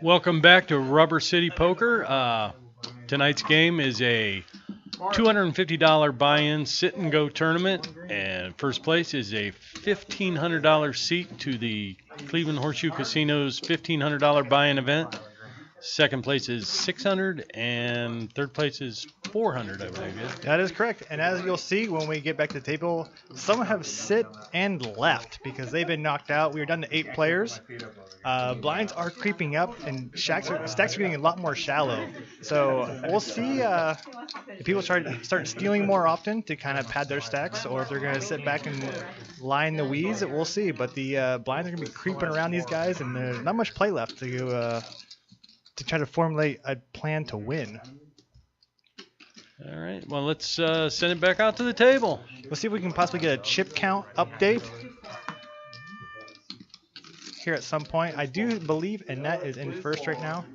Welcome back to Rubber City Poker. Tonight's game is a $250 buy-in sit-and-go tournament, and first place is a $1,500 seat to the Cleveland Horseshoe Casino's $1,500 buy-in event. Second place is $600, and third place is $400, I believe. Yeah? That is correct. And as you'll see when we get back to the table, some have sit and left because they've been knocked out. We are down to 8 players. Blinds are creeping up, and stacks are getting a lot more shallow. So we'll see if people start stealing more often to kind of pad their stacks, or if they're going to sit back and line the weeds. We'll see. But the blinds are going to be creeping around these guys, and there's not much play left to try to formulate a plan to win. All right. Well, let's send it back out to the table. We'll see if we can possibly get a chip count update here at some point. I do believe Annette is in first right now.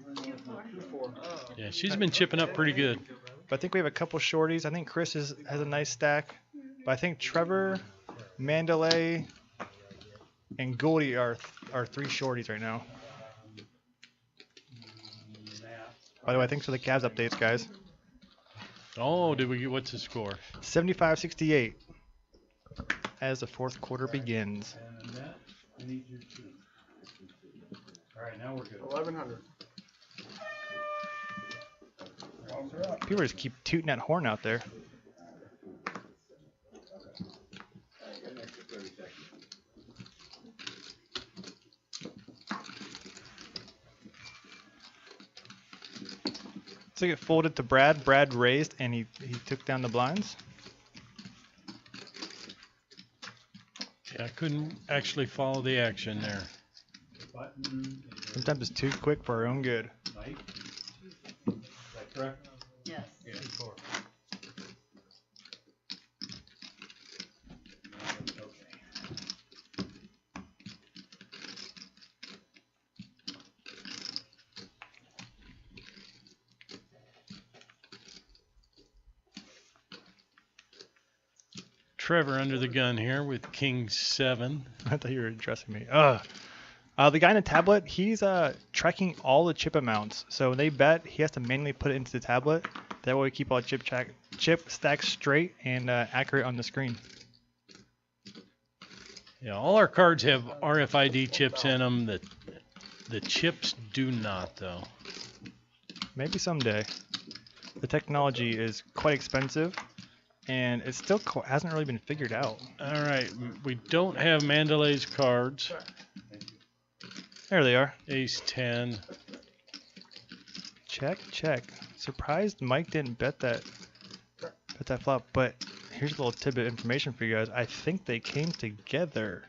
Yeah, she's been chipping up pretty good. But I think we have a couple shorties. I think Chris has a nice stack. But I think Trevor, Mandalay, and Goldie are 3 shorties right now. By the way, thanks for the Cavs updates, guys. Oh, did we get, what's the score? 75-68 as the fourth quarter begins. All right, now we're good. 1100. People just keep tooting that horn out there. So it folded to Brad. Brad raised, and he took down the blinds. Yeah, I couldn't actually follow the action there. Sometimes it's too quick for our own good. Is that correct? Yes. Yeah. Trevor under the gun here with King 7. I thought you were addressing me. The guy in the tablet, he's tracking all the chip amounts. So when they bet, he has to manually put it into the tablet. That way we keep all chip stacks straight and accurate on the screen. Yeah, all our cards have RFID chips in them. The chips do not, though. Maybe someday. The technology is quite expensive, and it still hasn't really been figured out. All right, we don't have Mandalay's cards. There they are. Ace 10. Check, check. Surprised Mike didn't bet that flop, but here's a little tidbit of information for you guys. I think they came together.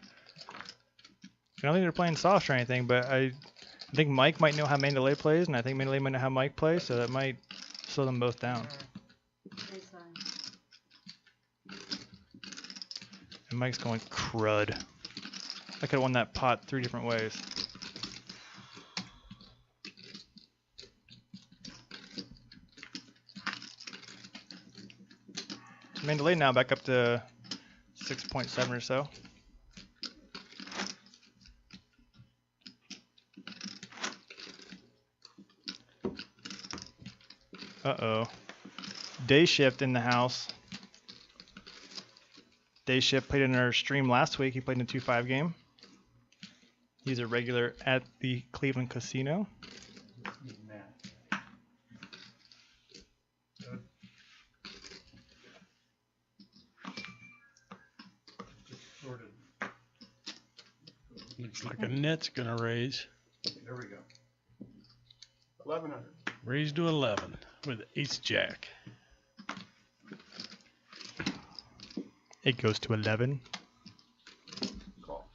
I don't think they're playing soft or anything, but I think Mike might know how Mandalay plays, and I think Mandalay might know how Mike plays, so that might slow them both down. And Mike's going crud. I could have won that pot 3 different ways. Mandalay now back up to 6.7 or so. Uh-oh. Day Shift in the house. Day Shift played in our stream last week. He played in a 2-5 game. He's a regular at the Cleveland Casino. Looks like Annette's going to raise. There we go. 1100. Raise to 11 with Ace Jack. It goes to 11. Call.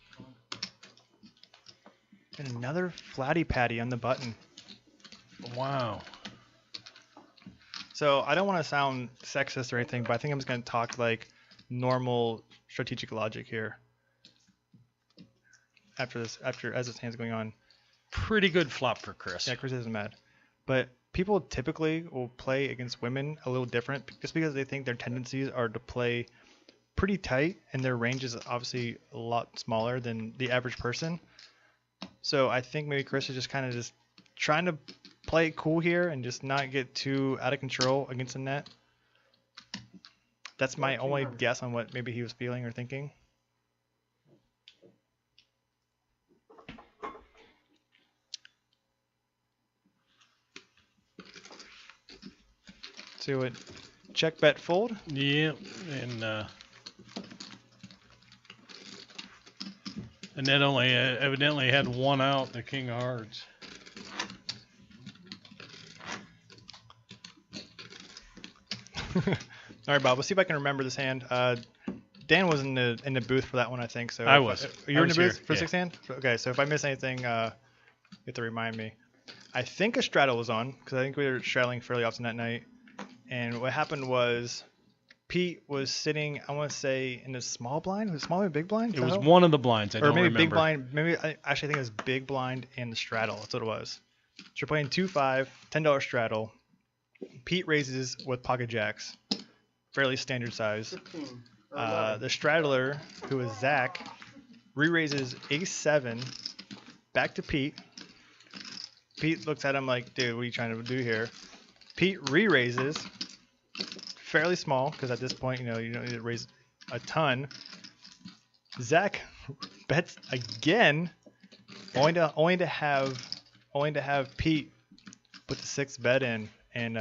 And another flatty patty on the button. Wow. So I don't want to sound sexist or anything, but I think I'm just going to talk like normal strategic logic here. As this hand's going on. Pretty good flop for Chris. Yeah, Chris isn't mad. But people typically will play against women a little different just because they think their tendencies are to play pretty tight and their range is obviously a lot smaller than the average person. So I think maybe Chris is just kind of just trying to play it cool here and just not get too out of control against the net. That's my only guess on what maybe he was feeling or thinking. See what check, bet, fold. Yeah, and that only evidently had one out, the king of hearts. All right, Bob. Let's see if I can remember this hand. Dan was in the booth for that one, I think. So I was. You were in the booth here, for yeah. sixth hand. Okay, so if I miss anything, you have to remind me. I think a straddle was on because I think we were straddling fairly often that night. And what happened was Pete was sitting, I want to say, in the small blind. Was it small or big blind? It was one of the blinds. I or don't maybe remember. big blind. Maybe I actually think it was big blind and the straddle. That's what it was. So we're playing 2-5, $10 straddle. Pete raises with pocket jacks, fairly standard size. The straddler, who is Zach, re-raises ace-7 back to Pete. Pete looks at him like, dude, what are you trying to do here? Pete re-raises, fairly small, because at this point, you don't need to raise a ton. Zach bets again, only to have Pete put the 6th bet in, and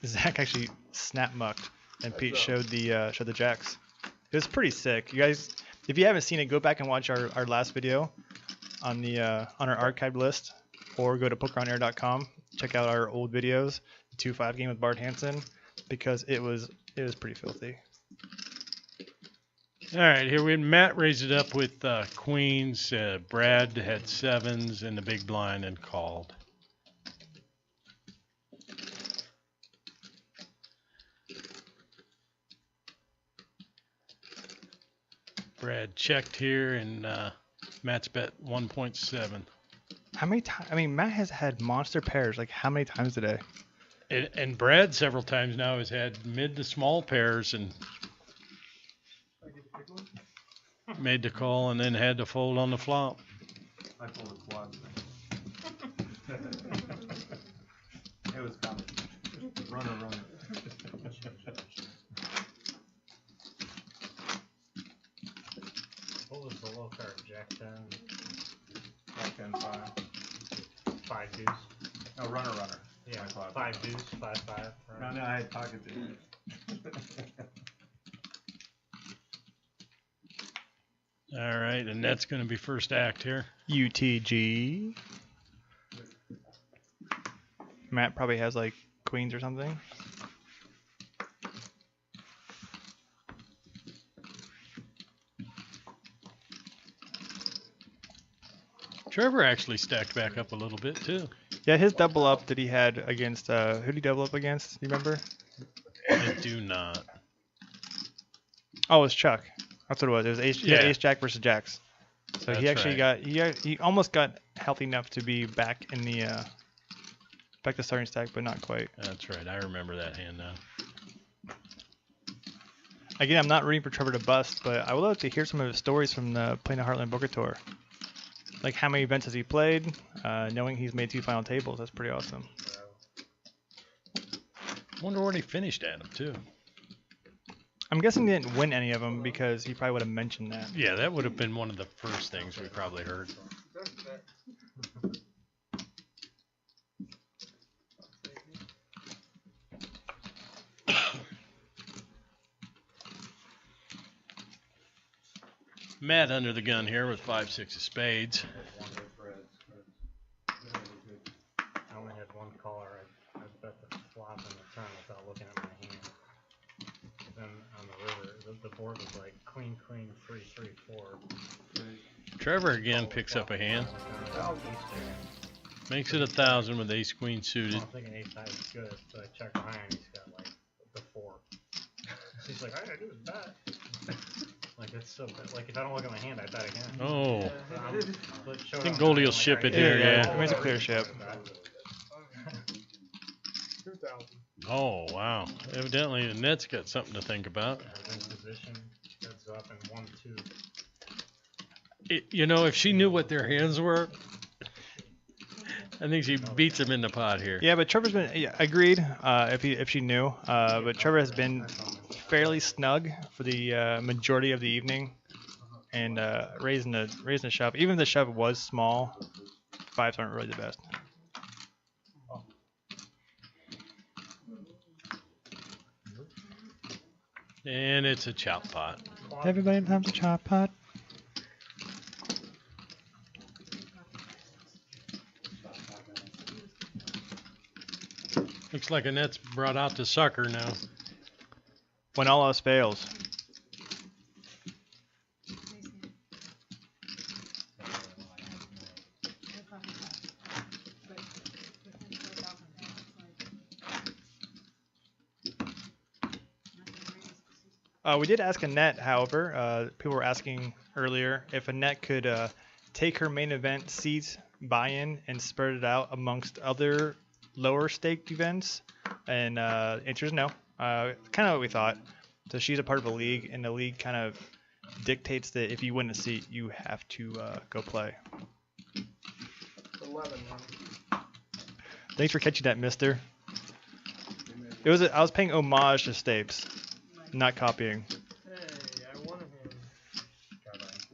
Zach actually snap mucked, and Pete showed the jacks. It was pretty sick. You guys, if you haven't seen it, go back and watch our last video on our archived list, or go to pokeronair.com. Check out our old videos, the 2-5 game with Bart Hansen, because it was pretty filthy. All right, here we had Matt raised it up with queens. Brad had 7s in the big blind and called. Brad checked here, and Matt's bet 1.7. How many times? I mean, Matt has had monster pairs. Like, how many times today? And Brad several times now has had mid to small pairs and made the call and then had to fold on the flop. I pulled a quad. It was coming. Runner. What was the low card? Jack 10, Jack 10, 5. 5 deuce. No, runner. Yeah, My quad. 5 deuce, 5-5. Right? No, I had pocket deuce. All right, and that's going to be first act here. UTG. Matt probably has like queens or something. Trevor actually stacked back up a little bit too. Yeah, his double up that he had against who did he double up against? Do you remember? I do not. Oh, it was Chuck. That's what it was. It was ace, Yeah. ace jack versus jacks. So he That's actually right. he almost got healthy enough to be back in the back to starting stack, but not quite. That's right. I remember that hand now. Again, I'm not rooting for Trevor to bust, but I would love to hear some of his stories from the playing the Heartland Booker Tour. Like how many events has he played? Knowing he's made 2 final tables, that's pretty awesome. Wonder where he finished at him too. I'm guessing he didn't win any of them because he probably would have mentioned that. Yeah, that would have been one of the first things we probably heard. Matt under the gun here with 5-6 of spades. I only had one caller. I bet the flop and the turn without looking at my hand. Then on the river, the board was like queen, 3, 3, 4. Trevor again picks up a hand. Makes it 1,000 with ace queen suited. I'm thinking ace high is good, so I check behind. He's got like the 4. He's like, all I gotta do is bet. Like it's so bad. Like if I don't look at my hand, I bet again. Oh, I I think Goldie will ship it here. I mean, Yeah. it's a clear ship. 2,000. Oh wow. Evidently the net's got something to think about. In position, heads up, and 1, 2. If she knew what their hands were, I think she beats him in the pot here. Yeah, but Trevor's been agreed. If she knew, but Trevor has been fairly snug for the majority of the evening, and raising the shove. Even if the shove was small, fives aren't really the best. And it's a chop pot. Everybody loves a chop pot. Looks like Annette's brought out the sucker now. When all else fails. We did ask Annette, however. People were asking earlier if Annette could take her main event seat buy-in and spread it out amongst other lower staked events. And answer is no. Kind of what we thought. So she's a part of a league, and the league kind of dictates that if you win a seat, you have to go play. 11, man. Thanks for catching that, mister. I was paying homage to Stapes, not copying. Hey, I wanted him.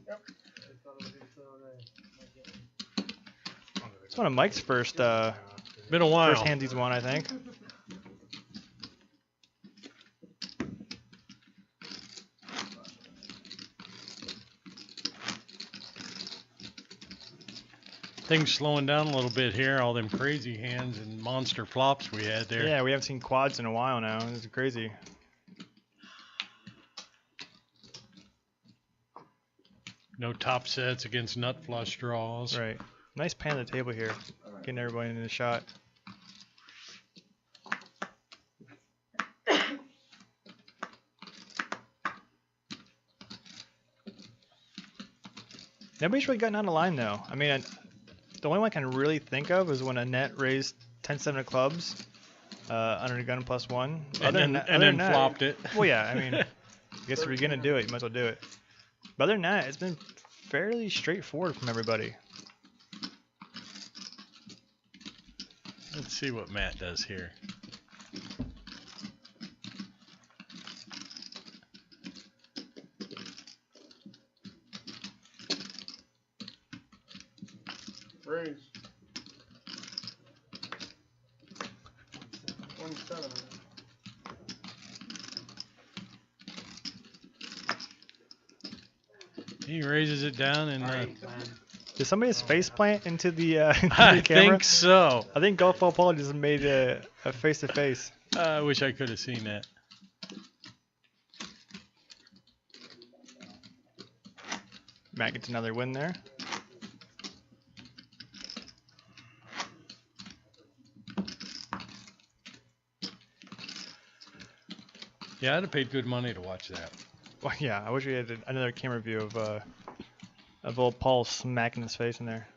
Yep. I thought it would be so It's one of Mike's first Been a while. hands he's won, I think. Things slowing down a little bit here. All them crazy hands and monster flops we had there. Yeah, we haven't seen quads in a while now. This is crazy. No top sets against nut flush draws. Right. Nice pan of the table here. Getting everybody in the shot. Nobody's really gotten out of line though. I mean, the only one I can really think of is when Annette raised 10-7 of clubs under the gun +1. And then flopped it. Well, yeah, I mean, I guess if you're going to do it, you might as well do it. But other than that, it's been fairly straightforward from everybody. Let's see what Matt does here. Raise. 27. He raises it down and Did somebody just face plant into the, into I the camera? think so. I think Golf Ball Paul just made a face-to-face. I wish I could have seen that. Matt gets another win there. Yeah, I'd have paid good money to watch that. Well, yeah, I wish we had another camera view of old Paul smacking his face in there.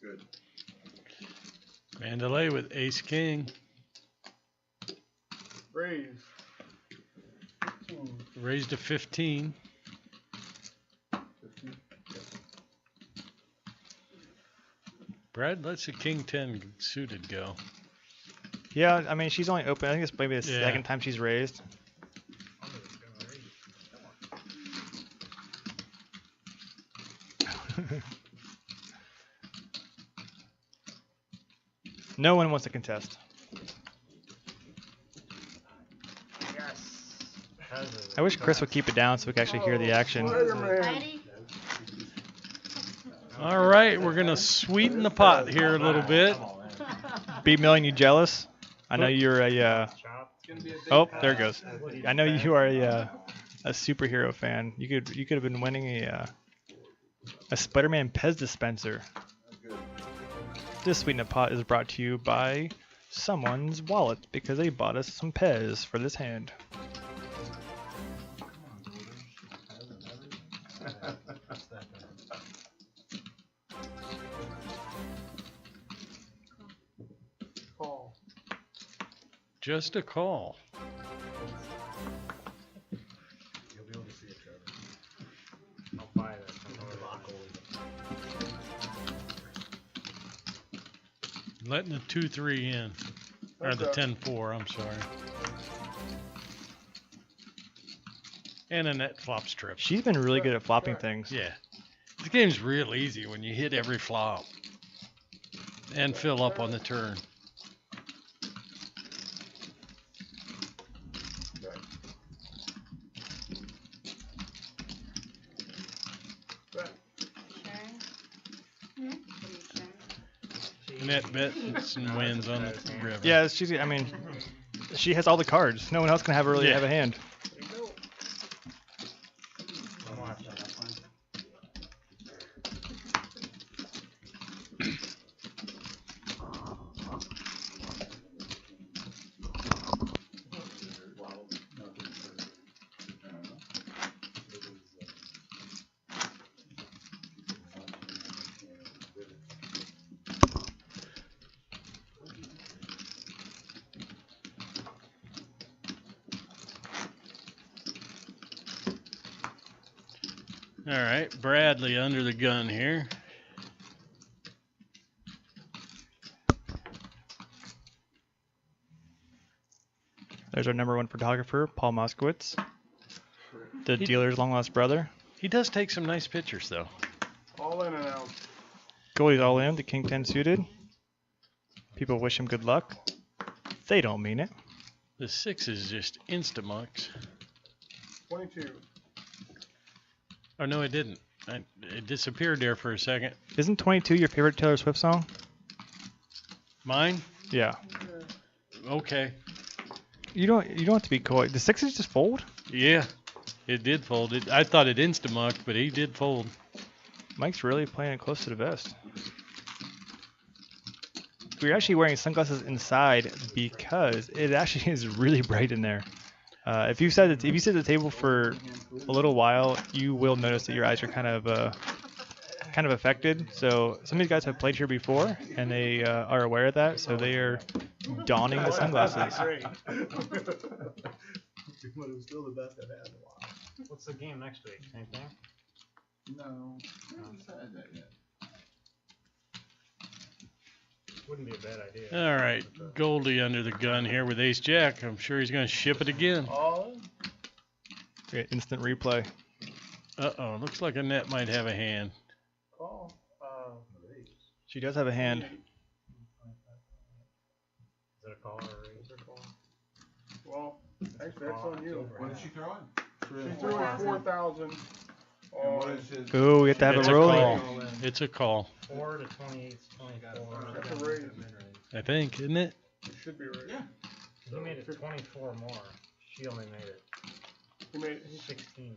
Good. Mandalay with Ace King. Raise. Raised to 15. 15. Brad lets the King 10 suited go. Yeah, I mean, she's only open. I think it's maybe the Yeah. second time she's raised. No one wants to contest. Yes. I wish Chris would keep it down so we could actually hear the action. Spider-Man. All right, we're going to sweeten the pot here a little bit. B-Million, you jealous? I know you're a. Oh, there it goes. I know you are a superhero fan. You could have been winning a Spider-Man Pez dispenser. This Sweeten the Pot is brought to you by someone's wallet because they bought us some Pez for this hand. Call. Just a call. You'll be able to see it, Trevor. I'll buy that from our local. Letting the 2-3 in. Or the Okay. 10-4, I'm sorry. And a net flop strip. She's been really good at flopping things. Yeah. This game's real easy when you hit every flop. And fill up on the turn. Okay. Back. Sharing? What are you sharing? Net bets and wins on the river. Yeah, she's. I mean, she has all the cards. No one else can really Yeah. have a hand. There you go. I'm watching. All right, Bradley under the gun here. There's our #1 photographer, Paul Moskowitz, the He- dealer's long lost brother. He does take some nice pictures, though. All in and out. Goldie's all in, the King 10 suited. People wish him good luck. They don't mean it. The 6 is just insta-mucks. 22. Oh, no, it didn't. It disappeared there for a second. Isn't 22 your favorite Taylor Swift song? Mine? Yeah. Okay. You don't have to be coy. The 6s just fold? Yeah, it did fold. I thought it insta-mucked, but he did fold. Mike's really playing it close to the vest. We're actually wearing sunglasses inside because it actually is really bright in there. If you sit at the table for a little while, you will notice that your eyes are kind of affected. So some of these guys have played here before, and they are aware of that. So they are donning the sunglasses. Great. But it was still the best I've had in a while. What's the game next week? Same thing? No, I haven't decided that yet. Wouldn't be a bad idea. All right, Goldie under the gun here with Ace Jack. I'm sure he's going to ship it again. All in. Okay, instant replay. Uh-oh, looks like a net might have a hand. Call. She does have a hand. Is it a call or a raise? Well, actually, that's on you. What did she throw in? She threw in 4,000. And what On. is his? Ooh, we have to have It's a a rolling. call. It's a call, 4 to 28, 24. That's a raise. I think, isn't it? It should be right. Yeah. He made it 24 more. She only made it He made it. 16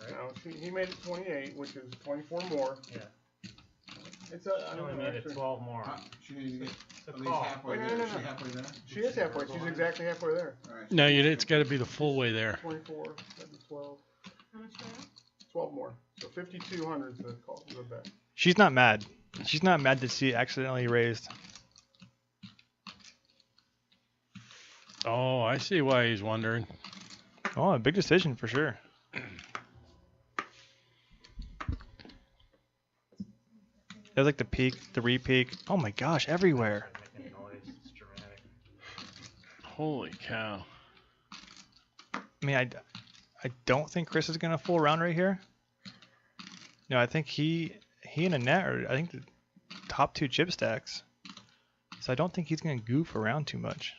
more. No, he made it 28, which is 24 more. Yeah. It's a. I She don't only know, made it actually. 12 more. She needs to get It's a at least call. halfway Wait, there. no, Is no, she no. halfway there? She is halfway. She's exactly halfway there. Alright. No, it's got to be the full way there. 24. That'd be 12. How much are you? 12 more. So 5,200 is the call. The bet. She's not mad. She's not mad that she accidentally raised. Oh, I see why he's wondering. Oh, a big decision for sure. There's like the peak, the re-peak. Oh my gosh, everywhere. Making noise. It's dramatic. Holy cow. I mean, I don't think Chris is gonna full round right here. No, I think he and Annette are, I think, the top 2 chip stacks. So I don't think he's gonna goof around too much.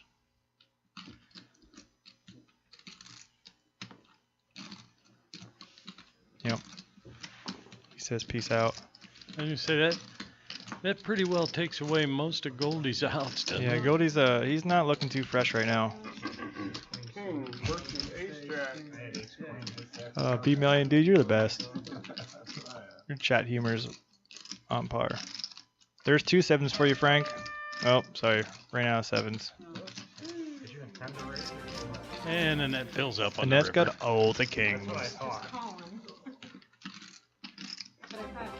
Yep. He says peace out. I was gonna say that pretty well takes away most of Goldie's outs, doesn't Yeah, it? Goldie's he's not looking too fresh right now. King versus Ace Jack. I had ace queen. B Million, dude, you're the best. Your chat humor's on par. There's 2 7s for you, Frank. Oh, sorry, ran out of 7s. Did you intend to raise it? And then that fills up on Annette's the river. got all the That's kings. what I thought. Colin. But I thought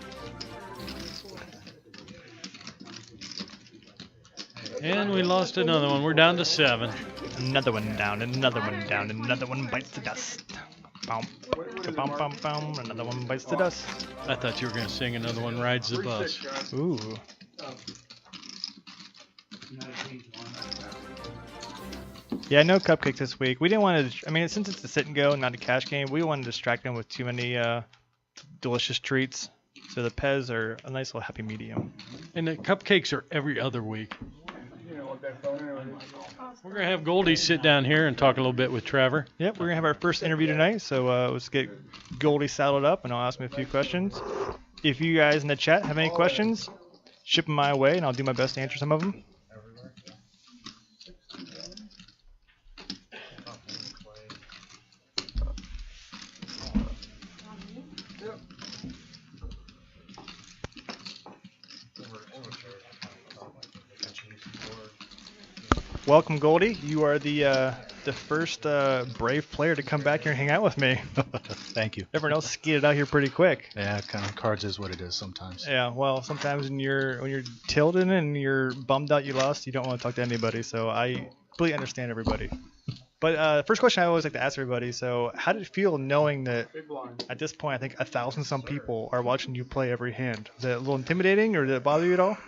And we lost another one. We're down to 7. Another one down, another one down, another one bites the dust. Bum, What is it, bum, Mark? bum, bum, another one bites the dust. I thought you were going to sing another one rides the bus. 3-6, guys. Ooh. Yeah, no cupcakes this week. We didn't want to. I mean, since it's a sit and go, not a cash game, we wanted to distract them with too many delicious treats. So the Pez are a nice little happy medium. And the cupcakes are every other week. You know, with that phone and everything. We're going to have Goldie sit down here and talk a little bit with Trevor. Yep, we're gonna have our first interview tonight. So let's get Goldie saddled up, and I'll ask him a few questions. If you guys in the chat have any questions, ship them my way, and I'll do my best to answer some of them. Welcome, Goldie. You are the first brave player to come back here and hang out with me. Thank you. Everyone else skated out here pretty quick. Yeah, kind of cards is what it is sometimes. Yeah, well, sometimes when you're tilted and you're bummed out you lost, you don't want to talk to anybody. So I completely understand everybody. But first question I always like to ask everybody. So how did it feel knowing that Big blind. at this point I think 1,000 some people are watching you play every hand? Is that a little intimidating, or did it bother you at all?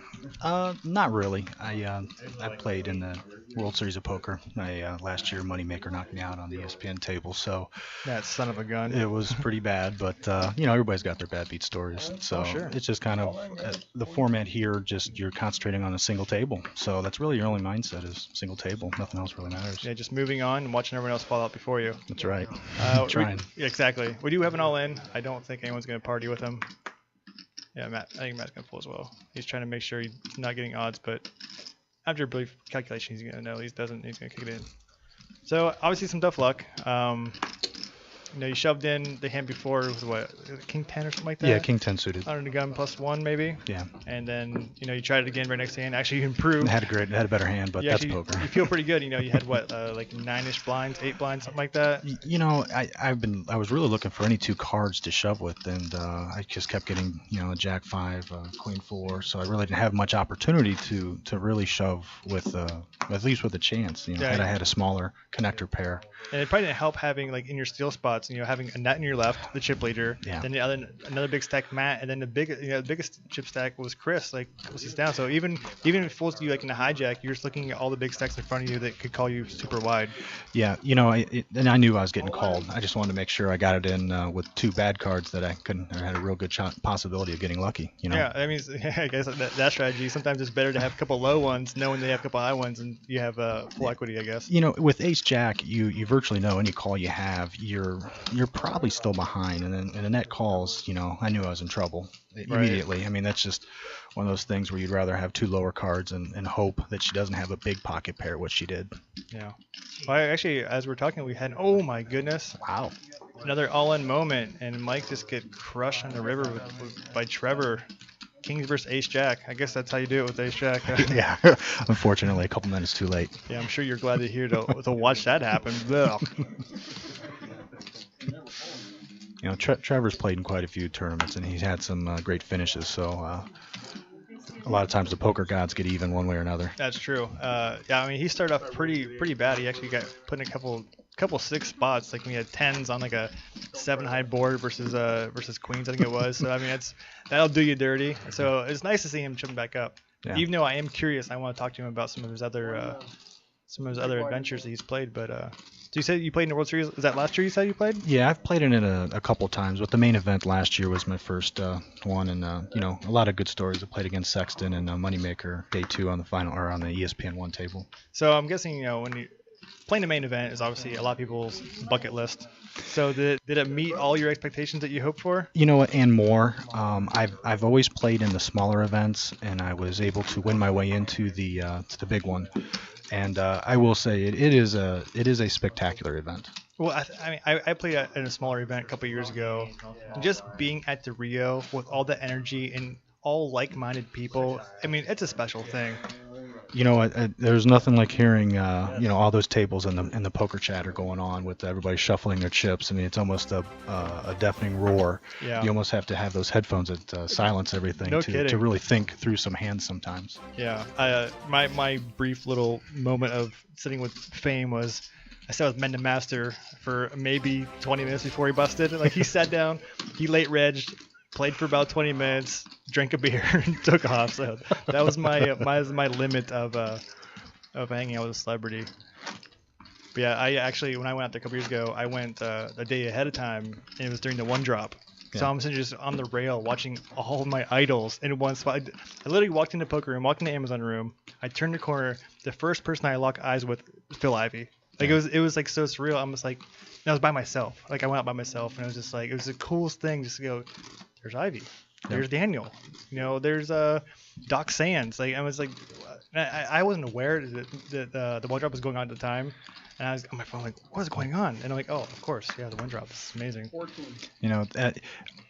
Not really. I played in the World Series of Poker. Last year, Moneymaker knocked me out on the ESPN table, so That son of a gun. it was pretty bad. But everybody's got their bad beat stories, so sure. it's just kind of the format here. Just you're concentrating on a single table, so that's really your only mindset is single table. Nothing else really matters. Yeah, just moving on and watching everyone else fall out before you. That's right. Trying. Yeah, exactly. We do have an all-in. I don't think anyone's going to party with him. Yeah, Matt. I think Matt's going to pull as well. He's trying to make sure he's not getting odds, but after a brief calculation, he's going to know. He's going to kick it in. So obviously some tough luck. You shoved in the hand before. It was what, King 10 or something like that? Yeah, King 10 suited. Under the gun +1 maybe. Yeah. And then you tried it again right next hand. Actually, you improved. Had a better hand, but that's poker. You feel pretty good. You had what, like 9-ish blinds, 8 blinds, something like that. I was really looking for any two cards to shove with, and I just kept getting a Jack 5, Queen 4, so I really didn't have much opportunity to really shove with at least with a chance. Had I had a smaller connector pair. And it probably didn't help having like in your steel spots, having a nut in your left, the chip leader, Yeah. then another big stack Matt, and then the biggest chip stack was Chris, like was down. So even if it falls to you like in a hijack, you're just looking at all the big stacks in front of you that could call you super wide. Yeah, and I knew I was getting called. I just wanted to make sure I got it in with two bad cards that I had a real good possibility of getting lucky. Yeah, I mean, I guess that strategy. Sometimes it's better to have a couple low ones, knowing they have a couple high ones, and you have full equity, I guess. With Ace Jack, you virtually know any call you have, you're probably still behind, and then the net calls. I knew I was in trouble immediately. I mean, that's just one of those things where you'd rather have two lower cards and hope that she doesn't have a big pocket pair, which she did. Yeah. Well, actually, as we're talking, we had, oh my goodness, Wow. another all-in moment, and Mike just get crushed on the river by Trevor. Kings versus Ace Jack. I guess that's how you do it with Ace Jack. Yeah, unfortunately, a couple minutes too late. Yeah, I'm sure you're glad to watch that happen. Ugh. Trevor's played in quite a few tournaments, and he's had some great finishes. So a lot of times the poker gods get even one way or another. That's true. Yeah, I mean, he started off pretty bad. He actually got put in a couple 6 spots. Like we had 10s on like a 7-high board versus queens, I think it was. So I mean, that'll do you dirty. So it's nice to see him jumping back up. Yeah. Even though I am curious, I want to talk to him about some of his other adventures that he's played. But so you said you played in the World Series. Is that last year you said you played? Yeah, I've played in it a couple times, but the main event last year was my first one, and a lot of good stories. I played against Sexton and Moneymaker day 2 on the final or on the ESPN 1 table. So I'm guessing when you playing the main event is obviously a lot of people's bucket list. So did it meet all your expectations that you hoped for? And more. I've always played in the smaller events, and I was able to win my way into the big one. And I will say it is a spectacular event. Well, I played in a smaller event a couple years ago. Just being at the Rio with all the energy and all like-minded people, I mean, it's a special thing. There's nothing like hearing, all those tables and the poker chatter going on with everybody shuffling their chips. I mean, it's almost a deafening roar. Yeah. You almost have to have those headphones that silence everything to really think through some hands sometimes. Yeah. My brief little moment of sitting with Fame was I sat with Mendon Master for maybe 20 minutes before he busted. Like he sat down, he late regged. played for about 20 minutes, drank a beer, and took off. So that was my limit of hanging out with a celebrity. But yeah, I actually, when I went out there a couple years ago, I went a day ahead of time, and it was during the one drop. So Yeah. I'm essentially just on the rail watching all of my idols in one spot. I literally walked into the poker room, walked into the Amazon room. I turned the corner. The first person I locked eyes with was Phil Ivey. Like it was like so surreal. I'm just like, and I was by myself. Like I went out by myself, and it was just like it was the coolest thing just to go. There's Ivy. There's Daniel. There's Doc Sands. Like I was like, I wasn't aware that the one drop was going on at the time. And I was on my phone like, what is going on? And I'm like, oh, of course, yeah, the one drop is amazing. 14.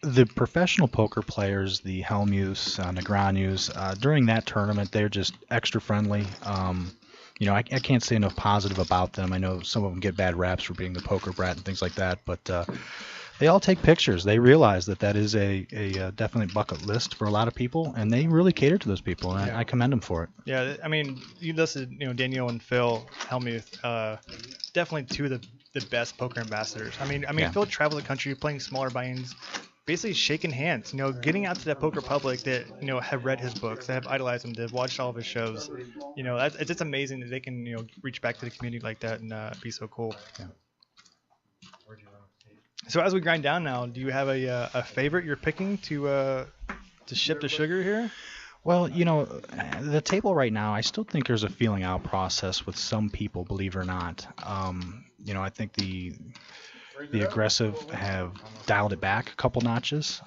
The professional poker players, the Helmuths, Negreanus, during that tournament, they're just extra friendly. I can't say enough positive about them. I know some of them get bad raps for being the poker brat and things like that, but they all take pictures. They realize that is a definite bucket list for a lot of people, and they really cater to those people, and I commend them for it. Yeah, I mean, you listed, Daniel and Phil Helmuth, definitely two of the best poker ambassadors. I mean, Yeah. Phil traveled the country playing smaller buy-ins, basically shaking hands, getting out to that poker public that, have read his books, that have idolized him, that have watched all of his shows. It's just amazing that they can, reach back to the community like that and be so cool. Yeah. So as we grind down now, do you have a favorite you're picking to ship to sugar here? Well, the table right now, I still think there's a feeling out process with some people, believe it or not. I think the aggressive have dialed it back a couple notches.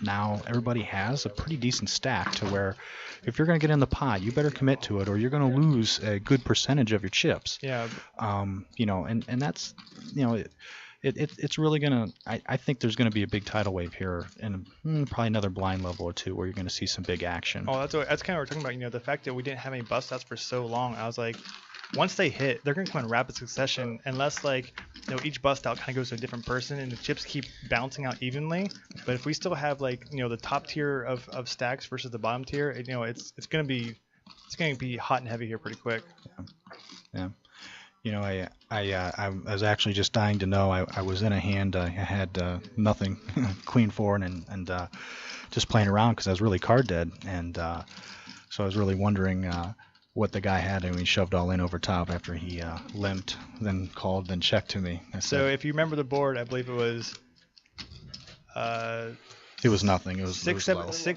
Now everybody has a pretty decent stack to where if you're going to get in the pot, you better commit to it or you're going to lose a good percentage of your chips. Yeah. And that's, it's really going to, I think there's going to be a big tidal wave here and probably another blind level or two where you're going to see some big action. Oh, that's kind of what we're talking about. The fact that we didn't have any bust outs for so long, I was like, once they hit, they're going to come in rapid succession unless each bust out kind of goes to a different person and the chips keep bouncing out evenly. But if we still have the top tier of stacks versus the bottom tier, it's going to be hot and heavy here pretty quick. Yeah. I was actually just dying to know. I was in a hand. I had nothing, queen four, and just playing around because I was really card dead, and so I was really wondering what the guy had, and he shoved all in over top after he limped, then called, then checked to me. So if you remember the board, I believe it was. It was nothing. It was 6,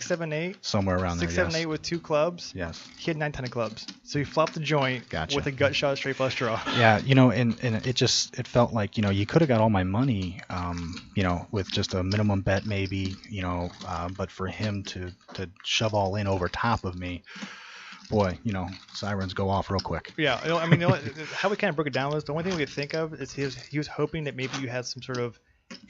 7, 8. Somewhere around 6, there. 7, 8 with 2 clubs. Yes. He had 9, 10 of clubs. So he flopped the joint Gotcha. with a gut shot straight flush draw. Yeah, and it felt like, you could have got all my money, with just a minimum bet maybe, but for him to shove all in over top of me, boy, sirens go off real quick. Yeah, how we kind of broke it down was the only thing we could think of is he was hoping that maybe you had some sort of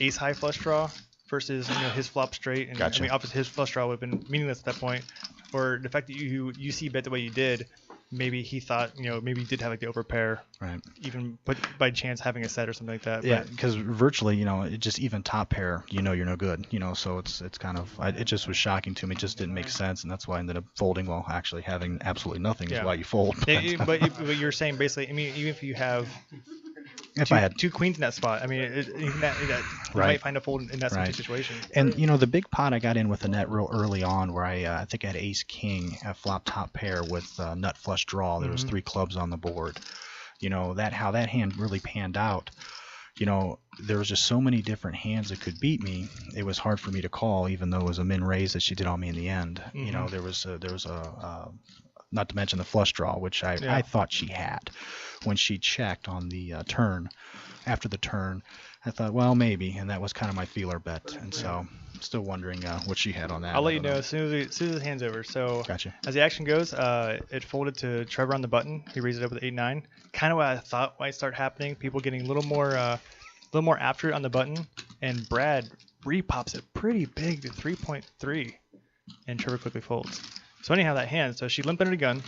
ace high flush draw versus his flop straight, and Gotcha. obviously his flush draw would have been meaningless at that point, or the fact that you see bet the way you did, maybe he thought maybe you did have the overpair, Right. even but by chance having a set or something like that. Yeah, But, because virtually, it just even top pair, you're no good, so it's kind of, it just was shocking to me. It just didn't make sense, and that's why I ended up folding. Well, actually having absolutely nothing is why you fold. but you're saying basically, even if you have If I had 2 queens in that spot, even that you Right. might find a fold in that Right. situation. And the big pot I got in with a net real early on, where I think I had ace king at flop top pair with nut flush draw. There was 3 clubs on the board. How that hand really panned out. There was just so many different hands that could beat me. It was hard for me to call, even though it was a min raise that she did on me in the end. There was a not to mention the flush draw, which I thought she had when she checked on the turn. After the turn, I thought, well, maybe, and that was kind of my feeler bet. And so, still wondering what she had on that. I'll let you know as soon as the hand's over. So, Gotcha. as the action goes, it folded to Trevor on the button. He raised it up with 8-9. Kind of what I thought might start happening. People getting a little more after it on the button, and Brad repops it pretty big to 3.3, and Trevor quickly folds. So anyhow, that hand. So she limped under the gun.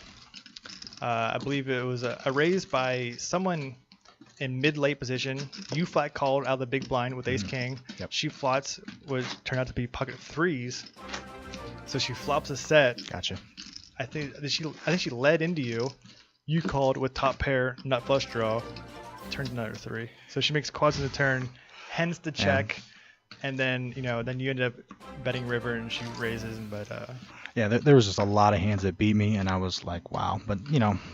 I believe it was a raise by someone in mid-late position. You flat called out of the big blind with ace king. Yep. She flats, which turned out to be pocket 3s. So she flops a set. Gotcha. I think she led into you. You called with top pair, nut flush draw. Turns another 3. So she makes quads in the turn, hence the check. and then then you end up betting river and she raises, but Yeah, there was just a lot of hands that beat me, and I was like, wow. But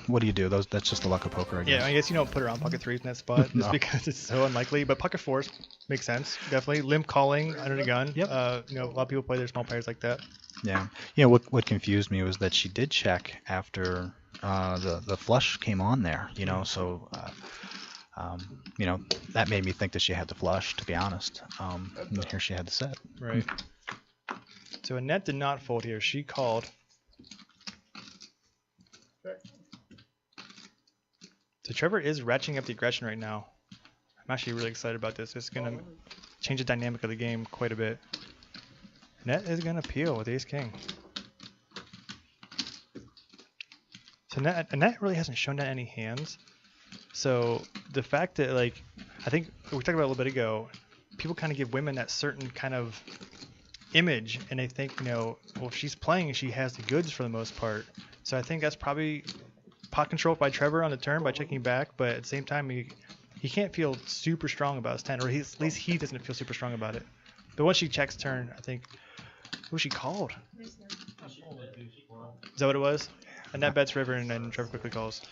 what do you do? That's just the luck of poker, I guess. yeah, I guess you don't put her on pocket threes in that spot just No. because it's so unlikely. But pocket fours makes sense, definitely. Limp calling under the gun. Yep. A lot of people play their small pairs like that. Yeah. What confused me was that she did check after the flush came on there. So that made me think that she had the flush, to be honest. And here she had the set. Right. So Annette did not fold here. She called. So Trevor is ratcheting up the aggression right now. I'm actually really excited about this. It's going to change the dynamic of the game quite a bit. Annette is going to peel with ace king. So Annette really hasn't shown down any hands. So the fact that, I think we talked about a little bit ago, people kind of give women that certain kind of image, and they think, well, if she's playing, she has the goods for the most part. So I think that's probably pot control by Trevor on the turn by checking back, but at the same time, he can't feel super strong about his 10, or at least he doesn't feel super strong about it. But once she checks turn, I think, who she called? Is that what it was? Annette bets river, and then Trevor quickly calls.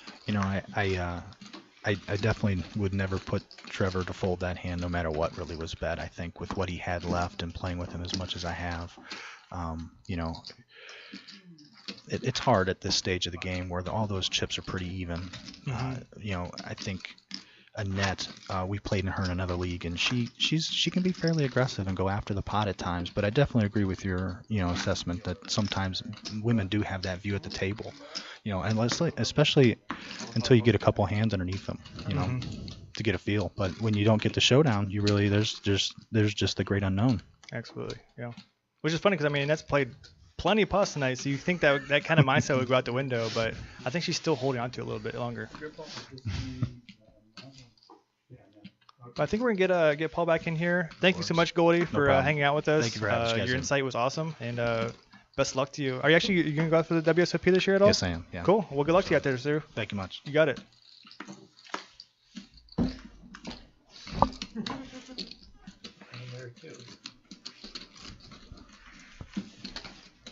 I definitely would never put Trevor to fold that hand, no matter what really was bet. I think with what he had left and playing with him as much as I have, it's hard at this stage of the game where all those chips are pretty even. I think Annette, we played her in another league, and she can be fairly aggressive and go after the pot at times. But I definitely agree with your assessment that sometimes women do have that view at the table. And especially until you get a couple hands underneath them, to get a feel. But when you don't get the showdown, you really there's just the great unknown. Absolutely, yeah. Which is funny because Annette's played plenty of pots tonight, so you think that kind of mindset would go out the window, but I think she's still holding on to it a little bit longer. But I think we're gonna get Paul back in here. Thank you so much, Goldie, for hanging out with us. Thank you for having us, guys. Your insight was awesome, and best luck to you. Are you gonna go out for the WSOP this year at all? Yes, I am. Yeah. Cool. Well, good luck to you out there, Sue. Thank you much. You got it.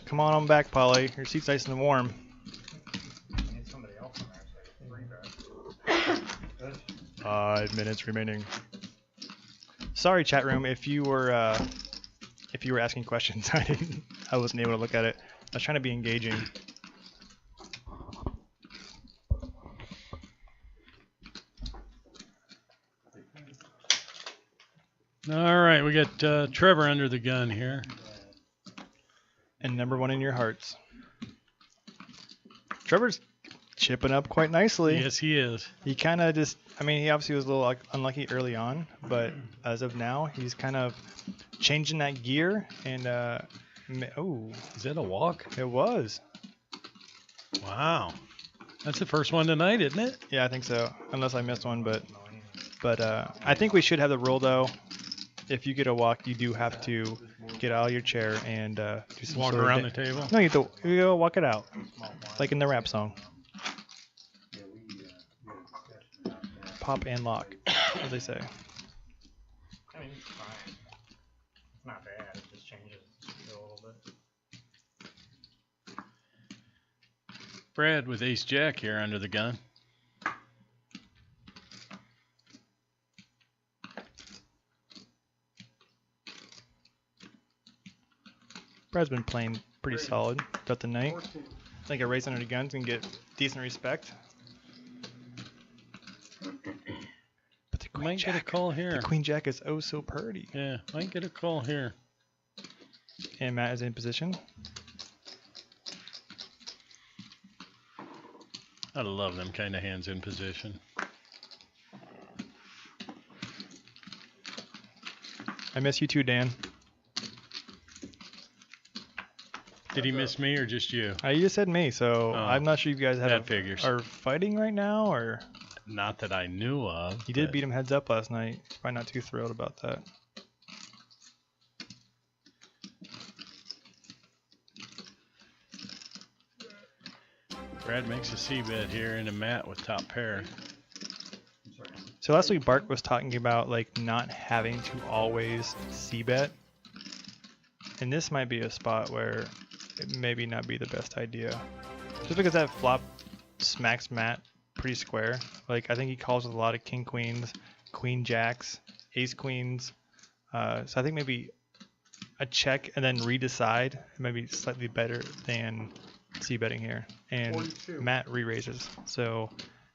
Come on back, Polly. Your seat's nice and warm. I need somebody else in there so I can bring back. 5 minutes remaining. Sorry, chat room, if you were asking questions, I wasn't able to look at it. I was trying to be engaging. All right, we got Trevor under the gun here. And number one in your hearts. Trevor's chipping up quite nicely. Yes, he is. He kind of just, he obviously was a little unlucky early on, but as of now, he's kind of changing that gear. And, Is that a walk? it was. Wow. That's the first one tonight, isn't it? Yeah, I think so. Unless I missed one, but I think we should have the rule though. If you get a walk, you do have to get out of your chair and do some Walk sort of around the table. No, you go walk it out, like in the rap song. Pop and lock, as they say. I mean, it's fine. It's not bad. It just changes a little bit. Brad with ace jack here under the gun. Brad's been playing pretty solid throughout the night. I think a raise under the guns can get decent respect. But the Might get a call here. The queen jack is oh so pretty. Yeah, might get a call here. And Matt is in position. I love them kind of hands in position. I miss you too, Dan. Did he miss me or just you? You just said me, so Oh, I'm not sure you guys that figures. are fighting right now, or Not that I knew of. you did but beat him heads up last night. He's probably not too thrilled about that. Brad makes a C bet here and a Matt with top pair. So last week Bart was talking about like not having to always c-bet. And this might be a spot where it maybe not be the best idea. Just because that flop smacks Matt pretty square. Like I think he calls with a lot of king queens, queen jacks, ace queens. So I think maybe a check and then redecide maybe slightly better than c-betting here. And 42. Matt re-raises. So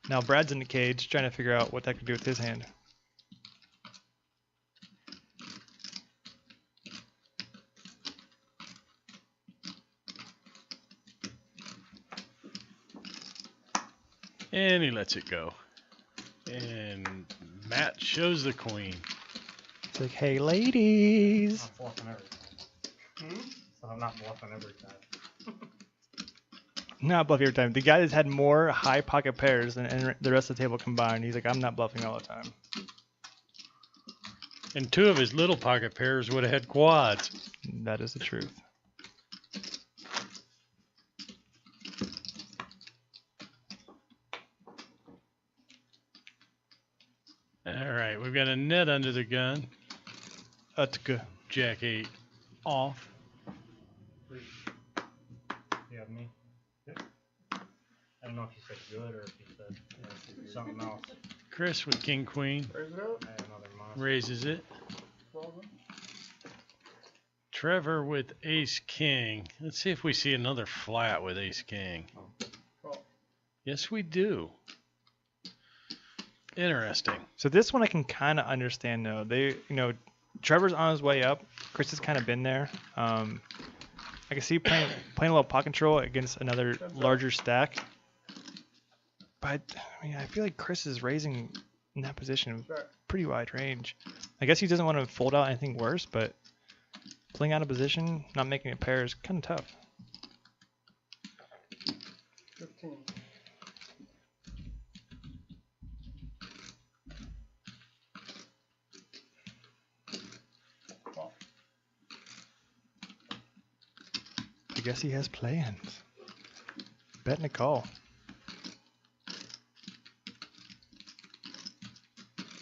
now Brad's in the cage trying to figure out what that could do with his hand. And he lets it go. And Matt shows the queen. It's like, hey ladies. I'm bluffing everything. So I'm not bluffing every time. Not bluffing every time. The guy that's had more high pocket pairs than the rest of the table combined. He's like, I'm not bluffing all the time. And 2 of his little pocket pairs would have had quads. That is the truth. All right, we've got a net under the gun. Utka. Jack 8 off. You have me? Good. I don't know if you said good or if you said something else. Chris with king queen Raise it up. I had another monster. raises it. 12. Trevor with ace king. Let's see if we see another flat with ace king. Oh. Yes, we do. Interesting. So this one I can kind of understand though. Trevor's on his way up. Chris has kind of been there. I can see playing a little pot control against another larger stack. But I mean, I feel like Chris is raising in that position pretty wide range. I guess he doesn't want to fold out anything worse, but playing out of position, not making a pair is kind of tough. 15. I guess he has plans. Bet and a call.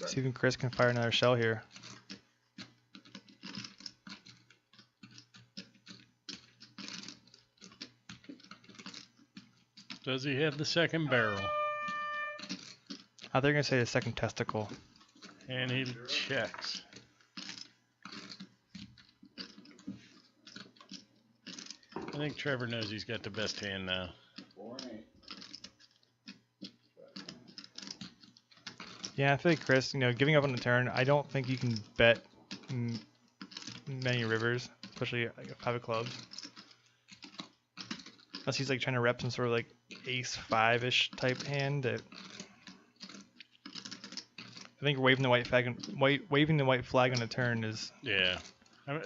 See if Chris can fire another shell here. Does he have the second barrel? I think they're gonna say the second testicle. And he checks. I think Trevor knows he's got the best hand now. 4 and 8. Yeah, I feel like Chris, giving up on the turn, I don't think you can bet many rivers, especially like a 5 of clubs. Unless he's like trying to rep some sort of like ace 5-ish type hand that I think waving the white flag on the turn is. Yeah. I mean,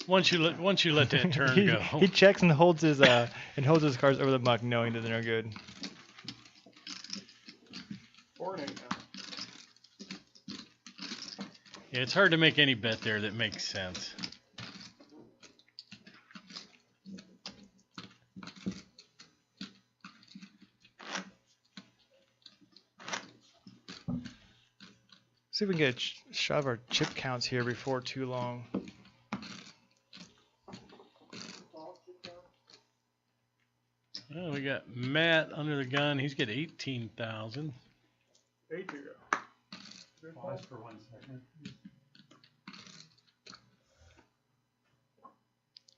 once you let that turn he, go. he checks and holds his cards over the muck, knowing that they're no good. 4 and 8 now. Yeah, it's hard to make any bet there that makes sense. See if we can get shove our chip counts here before too long. Well, we got Matt under the gun. He's got 18,000. 8 to go. Good call. Pause for 1 second.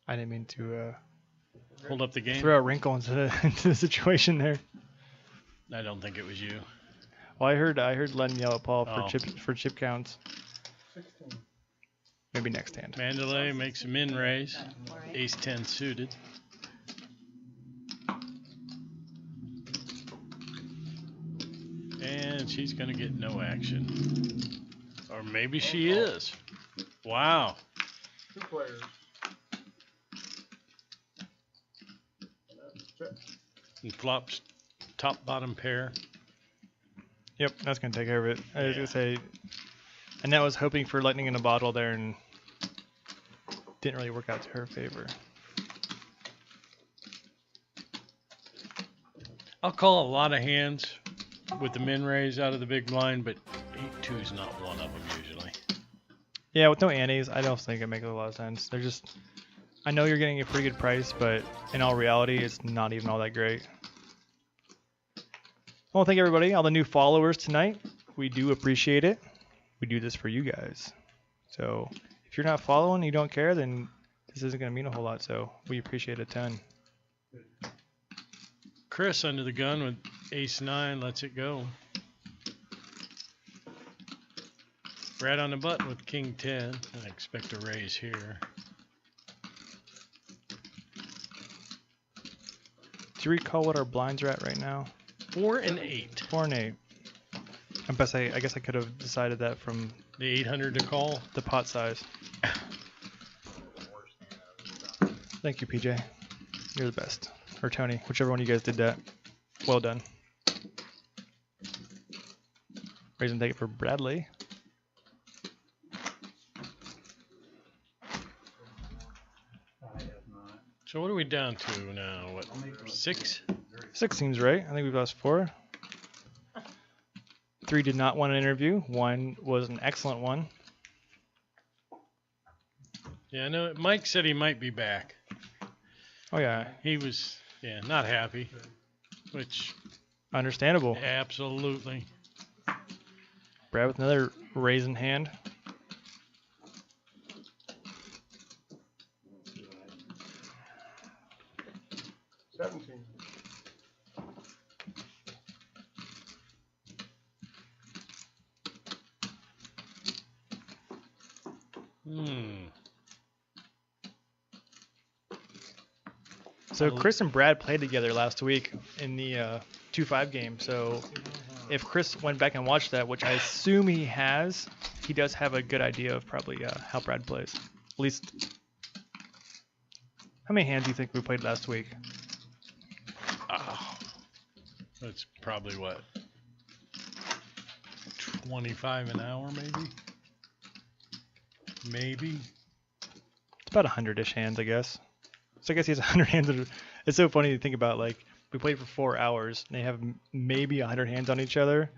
I didn't mean to Hold up the game. throw a wrinkle into the situation there. I don't think it was you. Well, I heard Len yell at Paul Oh. for chip counts. 16. Maybe next hand. Mandalay makes a min raise. Alright. Ace 10 suited. And she's going to get no action. Or maybe she is. Wow. 2 players. And that's check. And flops top bottom pair. Yep, that's gonna take care of it. I was Yeah. gonna say, and that was hoping for lightning in a bottle there, and didn't really work out to her favor. I'll call a lot of hands with the min raise out of the big blind, but 8-2 is not one of them usually. Yeah, with no antes, I don't think it makes a lot of sense. They're just, I know you're getting a pretty good price, but in all reality, it's not even all that great. Well, thank everybody, all the new followers tonight. We do appreciate it. We do this for you guys. So if you're not following, you don't care, then this isn't going to mean a whole lot. So we appreciate it a ton. Chris under the gun with ace-9 lets it go. Brad on the button with king-10. I expect a raise here. Do you recall what our blinds are at right now? 4 and 8. 4 and 8. I guess I could have decided that from The 800 to call. the pot size. Thank you, PJ. You're the best. Or Tony, whichever one of you guys did that. Well done. Raise and take it for Bradley. So what are we down to now? What, 6? 6 seems right. I think we've lost 4. 3 did not want an interview. 1 was an excellent one. Yeah, I know. Mike said he might be back. Oh yeah, He was, not happy. Which, understandable. absolutely. Brad with another raise in hand. Seventeen. So Chris and Brad played together last week in the 2-5 game. So if Chris went back and watched that, which I assume he has, he does have a good idea of probably how Brad plays. At least, how many hands do you think we played last week? That's probably what? 25 an hour, maybe? Maybe. It's about 100-ish hands, I guess. So I guess he has 100 hands. It's so funny to think about, like, we played for 4 hours, and they have maybe 100 hands on each other.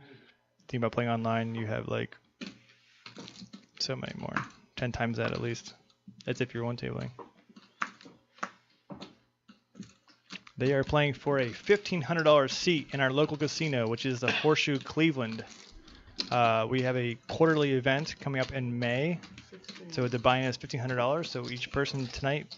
Think about playing online, you have, like, so many more. 10 times that, at least. That's if you're one-tabling. They are playing for a $1,500 seat in our local casino, which is the Horseshoe Cleveland. We have a quarterly event coming up in May. So the buy-in is $1,500. So each person tonight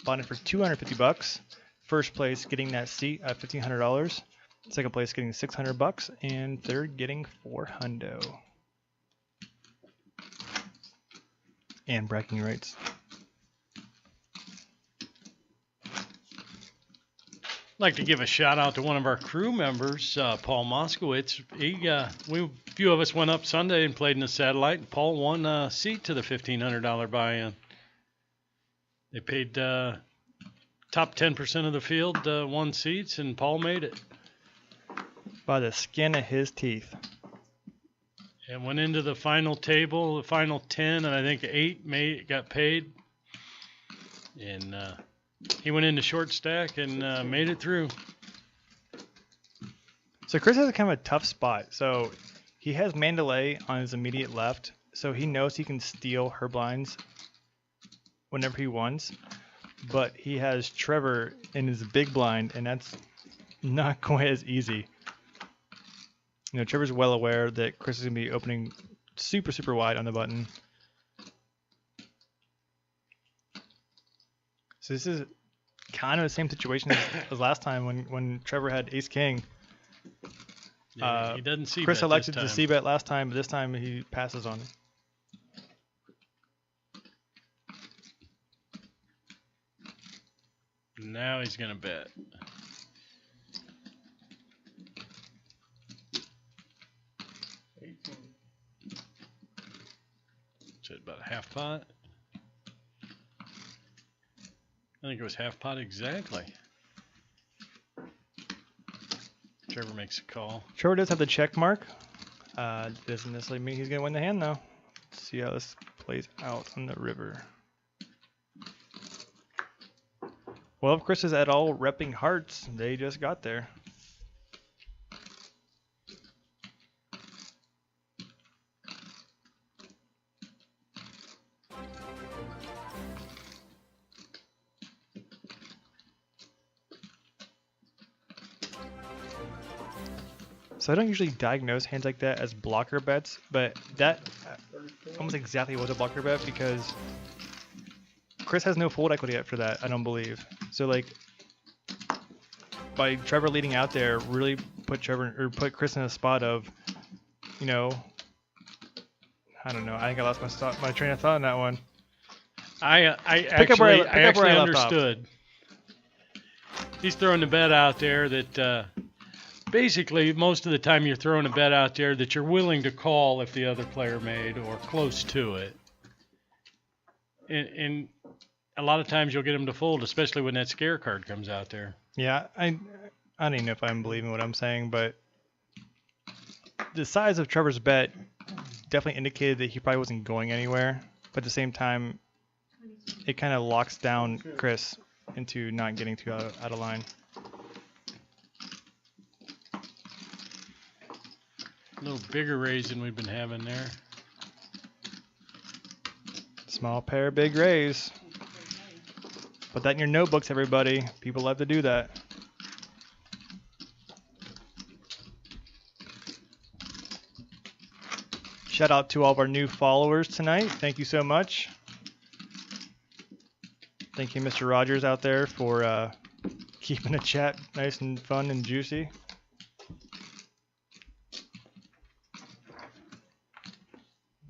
bought it for $250. First place getting that seat at $1,500. Second place getting $600, and third getting $400. And bragging rights. I'd like to give a shout out to one of our crew members, Paul Moskowitz. A few of us went up Sunday and played in the satellite, and Paul won a seat to the $1,500 buy-in. They paid top 10% of the field won seats, and Paul made it. By the skin of his teeth. And went into the final table, the final 10, and I think 8 got paid. And he went into short stack and made it through. So Chris has kind of a tough spot. So he has Mandalay on his immediate left, so he knows he can steal her blinds whenever he wants. But he has Trevor in his big blind, and that's not quite as easy. You know, Trevor's well aware that Chris is going to be opening super, super wide on the button. So this is kind of the same situation as last time when Trevor had ace-king. Yeah, he doesn't see Chris bet elected this to time. c-bet last time, but this time he passes on it. Now he's going to bet. So about half pot. I think it was half pot exactly. Trevor makes a call. Trevor does have the check mark. Doesn't necessarily mean he's going to win the hand, though. Let's see how this plays out on the river. Well, if Chris is at all repping hearts, they just got there. So I don't usually diagnose hands like that as blocker bets, but that almost exactly was a blocker bet because Chris has no fold equity after that, I don't believe. So like by Trevor leading out there really put Chris in a spot of, you know, I don't know. I think I lost my train of thought on that one. I Pick up where actually I left off. understood. He's throwing the bet out there that basically most of the time you're throwing a bet out there that you're willing to call if the other player made or close to it. And a lot of times you'll get him to fold, especially when that scare card comes out there. Yeah, I don't even know if I'm believing what I'm saying, but the size of Trevor's bet definitely indicated that he probably wasn't going anywhere. But at the same time, it kind of locks down Chris into not getting too out of line. A little bigger raise than we've been having there. Small pair, big raise. Put that in your notebooks, everybody. People love to do that. Shout out to all of our new followers tonight. Thank you so much. Thank you, Mr. Rogers, out there for keeping the chat nice and fun and juicy.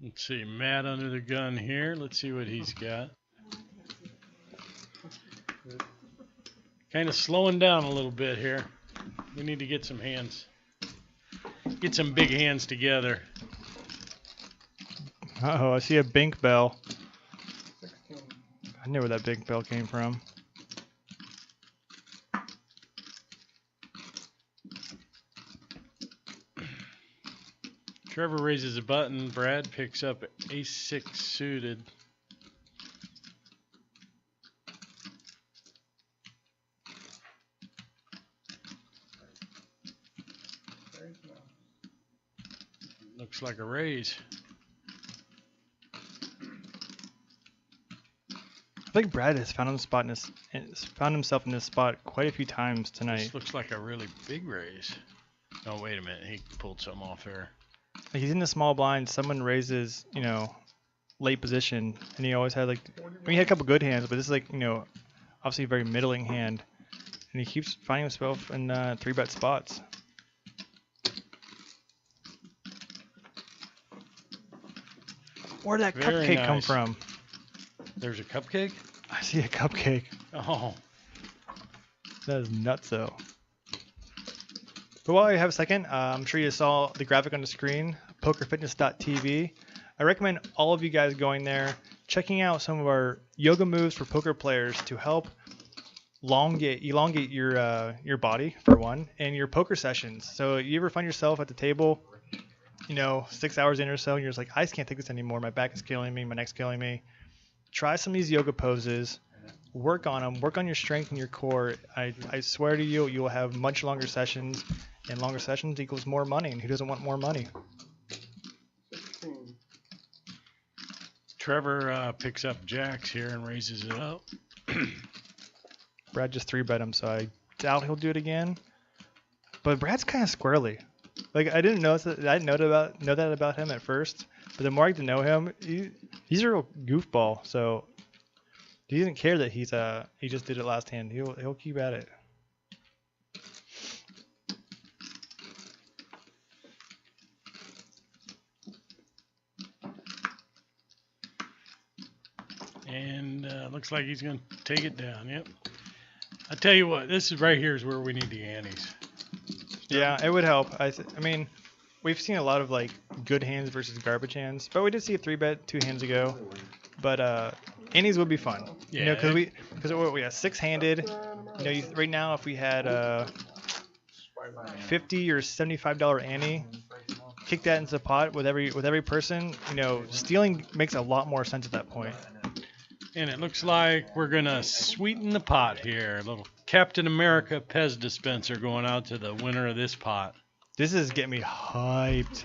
Let's see, Matt under the gun here. Let's see what he's got. Kind of slowing down a little bit here. We need to get some hands. Get some big hands together. Uh-oh, I see a bink bell. 16. I knew where that bink bell came from. Trevor raises a button. Brad picks up ace-6 suited. Raise now. Looks like a raise. I think Brad has found himself in this spot quite a few times tonight. This looks like a really big raise. Oh, wait a minute. He pulled something off there. Like he's in the small blind. Someone raises, you know, late position, and he always had like. I mean, he had a couple good hands, but this is like, you know, obviously a very middling hand, and he keeps finding himself in 3-bet spots. Where did that Very cupcake come nice. from? There's a cupcake? I see a cupcake. Oh, That is nutso. But while you have a second, I'm sure you saw the graphic on the screen, pokerfitness.tv. I recommend all of you guys going there, checking out some of our yoga moves for poker players to help elongate your body, for one, and your poker sessions. So you ever find yourself at the table, you know, 6 hours in or so, and you're just like, I just can't take this anymore. My back is killing me. My neck's killing me. Try some of these yoga poses. Work on them. Work on your strength and your core. I swear to you, you'll have much longer sessions, and longer sessions equals more money. And who doesn't want more money? 16. Trevor picks up jacks here and raises it up. Brad just 3-bet him, so I doubt he'll do it again. But Brad's kind of squirrely. Like I didn't know that. I didn't know that about him at first. But the more I get to know him, he's a real goofball. So he doesn't care that he just did it last hand. He'll keep at it. And looks like he's going to take it down. Yep. I tell you what, this is right here is where we need the antes. Yeah, it would help. I mean, we've seen a lot of like good hands versus garbage hands, but we did see a 3-bet 2 hands ago. But antes would be fun. Yeah. You know, because we have 6-handed. You know, right now if we had $50 or $75 ante, kick that into the pot with every person. You know, stealing makes a lot more sense at that point. And it looks like we're going to sweeten the pot here. A little Captain America Pez dispenser going out to the winner of this pot. This is getting me hyped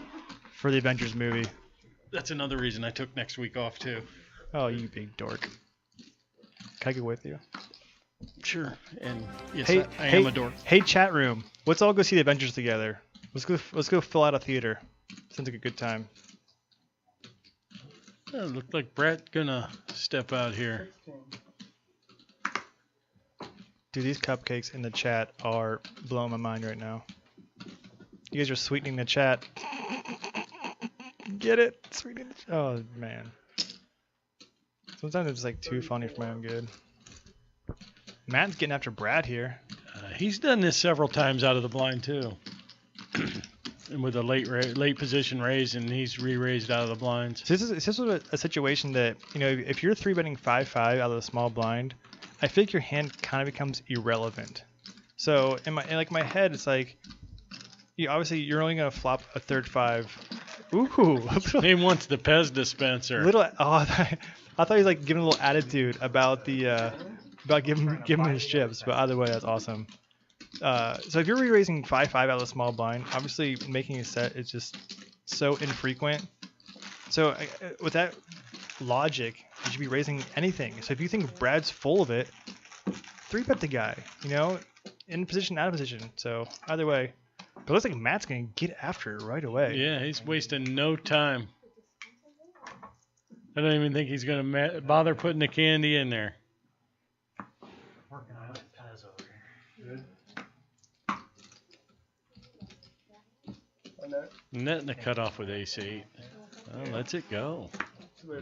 for the Avengers movie. That's another reason I took next week off, too. Oh, you big dork. Can I go with you? Sure. And yes, Hey, I am a dork. Hey, chat room. Let's all go see the Avengers together. Let's go fill out a theater. Sounds like a good time. Yeah, looked like Brett gonna step out here. 16. Dude, these cupcakes in the chat are blowing my mind right now. You guys are sweetening the chat. Get it? Sweetening the chat. Oh, man. Sometimes it's like too funny for my own good. Matt's getting after Brad here. He's done this several times out of the blind too, and with a late position raise, and he's re-raised out of the blinds. So this is a situation that, you know, if you're 3-betting 5-5 out of the small blind, I feel like your hand kind of becomes irrelevant. So in my head, it's like, obviously you're only gonna flop a third 5. Ooh, He wants the Pez dispenser. I thought he was like giving a little attitude about the about giving him his chips, but either way, that's awesome. So if you're re-raising 5-5 out of the small blind, obviously making a set is just so infrequent. So with that logic, you should be raising anything. So if you think Brad's full of it, 3-bet the guy, you know, in position, out of position. So either way, but it looks like Matt's gonna get after it right away. Yeah, he's wasting no time. I don't even think he's gonna bother putting the candy in there. Working on it, Pez over here. Netting the cutoff with ace-8. Well, lets it go.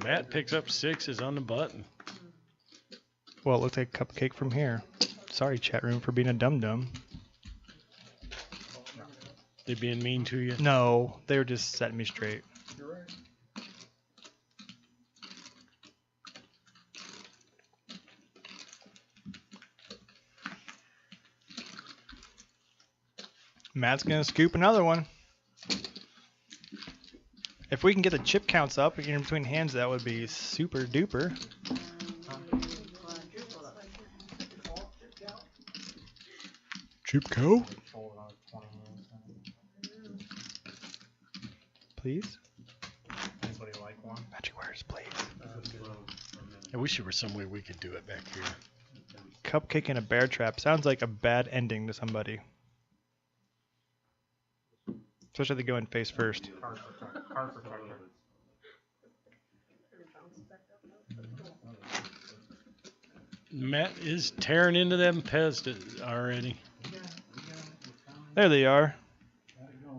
Matt picks up 6s on the button. Well, it looks like cupcake from here. Sorry, chat room, for being a dum-dum. They being mean to you? No, they were just setting me straight. You're right. Matt's gonna scoop another one. If we can get the chip counts up in between hands, that would be super duper. Chip count? Fold on 20 minutes. Please? Anybody like one? Magic words, please. I wish there was some way we could do it back here. Cupcake and a bear trap. Sounds like a bad ending to somebody. Especially if they go in face first. Card protector. Matt is tearing into them Pez already. There they are.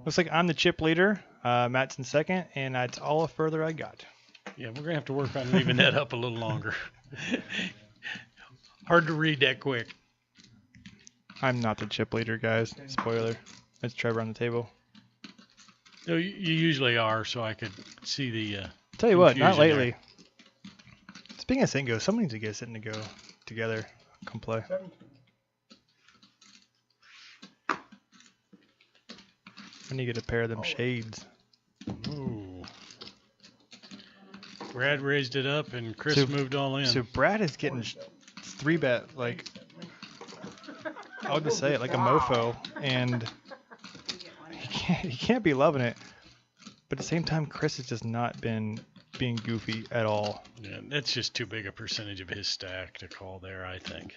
Looks like I'm the chip leader. Matt's in second, and that's all the further I got. Yeah, we're gonna have to work on leaving that up a little longer. Hard to read that quick. I'm not the chip leader, guys. Spoiler. It's Trevor on the table. No, you usually are, so I could see the. Tell you what, not confusion lately. Speaking of Singo, someone needs to get sitting to go together. Come play. 17. I need to get a pair of them shades. Ooh. Brad raised it up, and Chris So- moved all in. So Brad is getting 3-bet, like, I'll just say it, like a mofo, and he can't be loving it. But at the same time, Chris has just not been being goofy at all. Yeah, that's just too big a percentage of his stack to call there, I think.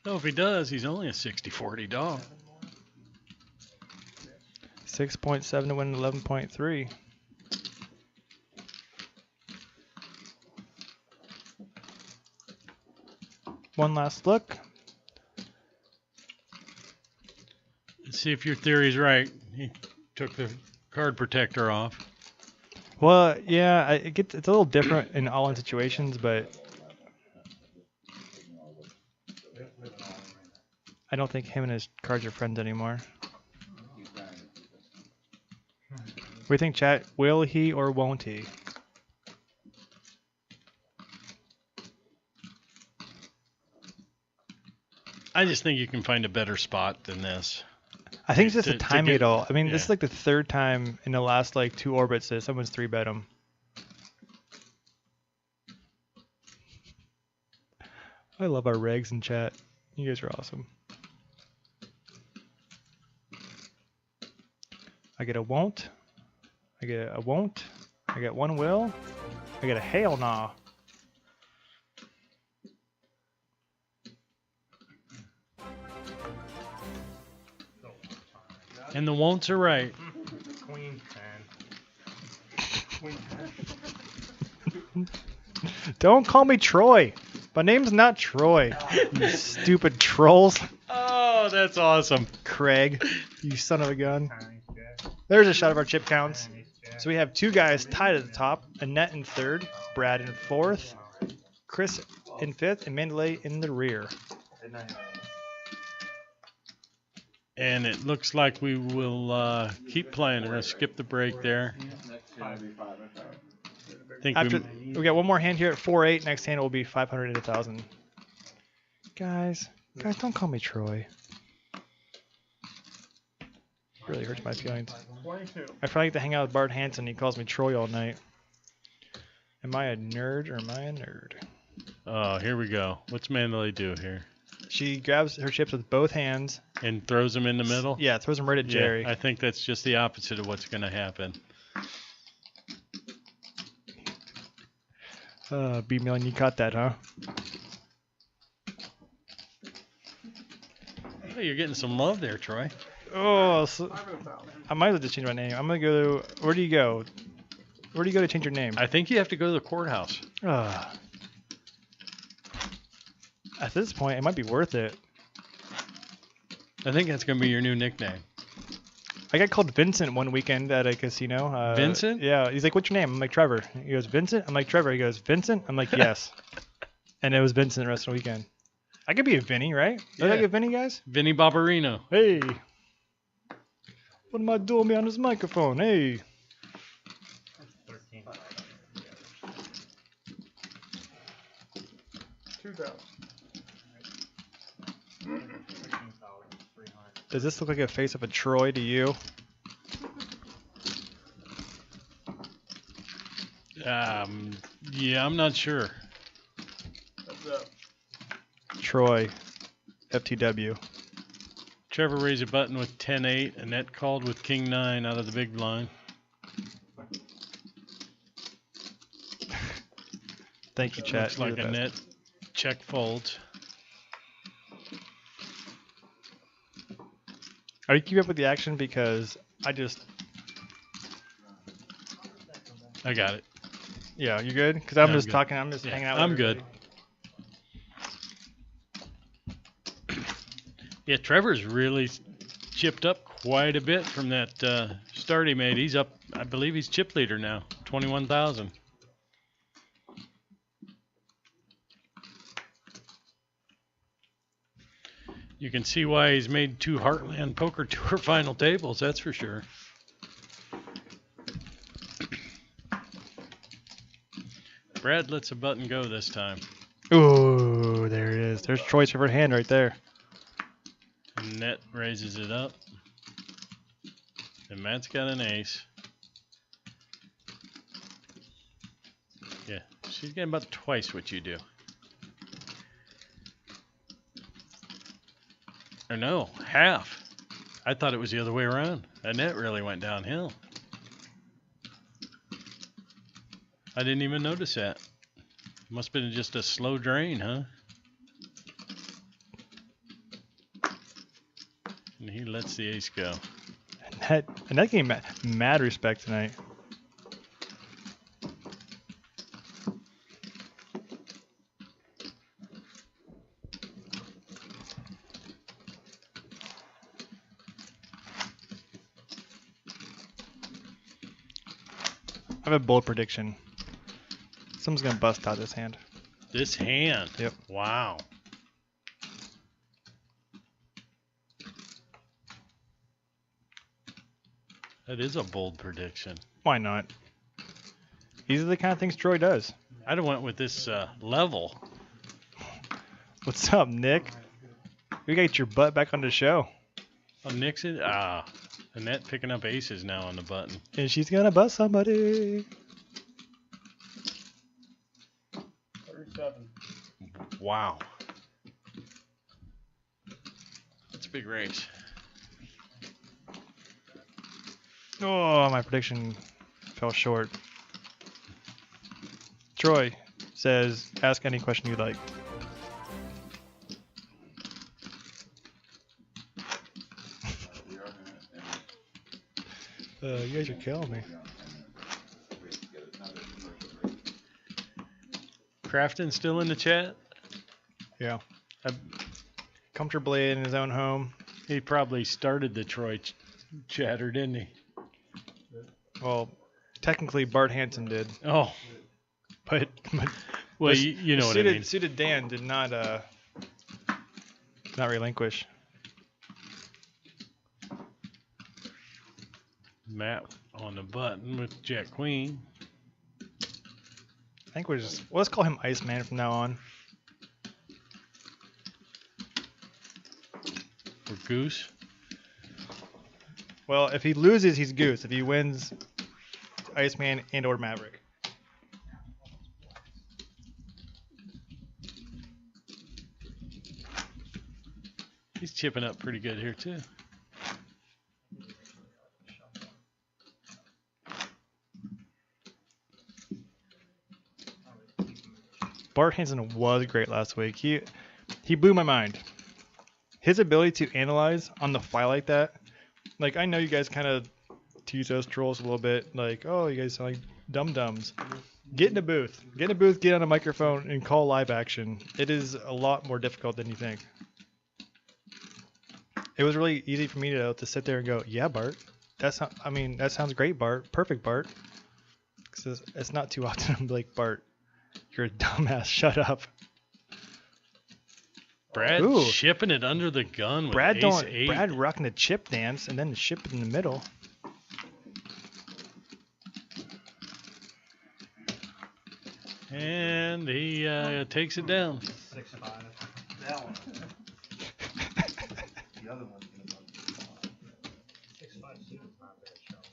No, if he does, he's only a 60-40 dog. 6.7 to win 11.3. One last look. Let's see if your theory's right. He took the card protector off. Well, yeah, it's a little different in all-in situations, but I don't think him and his cards are friends anymore. What do you think, chat? Will he or won't he? I just think you can find a better spot than this. I think it's just To- the to timing get- at all. I mean, this yeah. is like the third time in the last like 2 orbits that someone's 3-bet him. I love our regs in chat. You guys are awesome. I get a won't. I get a won't. I get one will. I get a hell nah. And the won'ts are right. Queen 10. Don't call me Troy. My name's not Troy. You stupid trolls. Oh, that's awesome. Craig, you son of a gun. Chinese jack. There's a shot of our chip counts. Chinese jack. So we have two guys tied at the top. Annette in third, Brad in fourth, Chris in fifth, and Mandalay in the rear. And it looks like we will keep playing. We're going to skip the break there. Next hand will be 5 and 5. Think After we got one more hand here at 4-8. Next hand will be 500 and 1,000. Guys, don't call me Troy. Really hurts my feelings. 22. I finally get to hang out with Bart Hanson. He calls me Troy all night. Am I a nerd or am I a nerd? Oh, here we go. What's Mandalay do here? She grabs her chips with both hands. And throws them in the middle? Yeah, throws them right at Jerry. Yeah, I think that's just the opposite of what's going to happen. B-Million, you caught that, huh? Oh, you're getting some love there, Troy. Oh, so 5 and 1,000. I might as well just change my name. I'm gonna go. Where do you go? Where do you go to change your name? I think you have to go to the courthouse. At this point, it might be worth it. I think that's going to be your new nickname. I got called Vincent one weekend at a casino. Vincent? Yeah. He's like, "What's your name?" I'm like, "Trevor." He goes, "Vincent?" I'm like, "Trevor." He goes, "Vincent?" I'm like, "Yes." And it was Vincent the rest of the weekend. I could be a Vinny, right? Did I Yeah. get Vinny, guys? Vinny Barbarino. Hey. What am I doing behind this microphone? Hey. 13. 2,000. 13,300. Does this look like a face of a Troy to you? Yeah, I'm not sure. That's up. Troy. FTW. Trevor raised a button with 10-8. Annette called with King 9 out of the big blind. Thank you, chat. Looks like You're the best. Annette check folds. Are you keeping up with the action? Because I I got it. yeah, you good? Because I'm Yeah, I'm just good. talking. I'm just Yeah, hanging out. With I'm good. Yeah, Trevor's really chipped up quite a bit from that start he made. He's up, I believe he's chip leader now, 21,000. You can see why he's made 2 Heartland Poker Tour final tables, that's for sure. Brad lets a button go this time. Ooh, there it is. There's Troy's favorite hand right there. Net raises it up. And Matt's got an ace. Yeah, she's getting about twice what you do. Or no, half. I thought it was the other way around. Annette really went downhill. I didn't even notice that. Must have been just a slow drain, huh? And he lets the ace go. And that game mad respect tonight. I have a bold prediction. Someone's gonna bust out this hand. This hand. Yep. Wow. That is a bold prediction. Why not? These are the kind of things Troy does. I'd have went with this level. What's up, Nick? We gotta get your butt back on the show. Oh, Nixon. Annette picking up aces now on the button. And she's gonna bust somebody. 37. Wow. That's a big race. Oh, my prediction fell short. Troy says, ask any question you'd like. You guys are killing me. Crafton still in the chat? Yeah. Comfortably in his own home. He probably started the Troy chatter, didn't he? Well, technically Bart Hansen did, Oh, but well, the you know what I mean. Suited Dan did not relinquish. Matt on the button with Jack Queen. I think let's call him Iceman from now on. For Goose. Well, if he loses, he's Goose. If he wins, Iceman and or Maverick. He's chipping up pretty good here too. Bart Hansen was great last week. He blew my mind. His ability to analyze on the fly like that. Like, I know you guys kind of tease us trolls a little bit. Like, oh, you guys sound like dum-dums. Get in a booth. Get in a booth, get on a microphone, and call live action. It is a lot more difficult than you think. It was really easy for me to sit there and go, yeah, Bart. That sounds great, Bart. Perfect, Bart. It's not too often I'm like, Bart, you're a dumbass. Shut up. Brad Ooh. shipping it under the gun with Brad ace-8. Brad rocking the chip dance and then the ship in the middle. And he takes it down. 6-5. That one. The other one's gonna go. 6-5 suit is not bad, Charlie.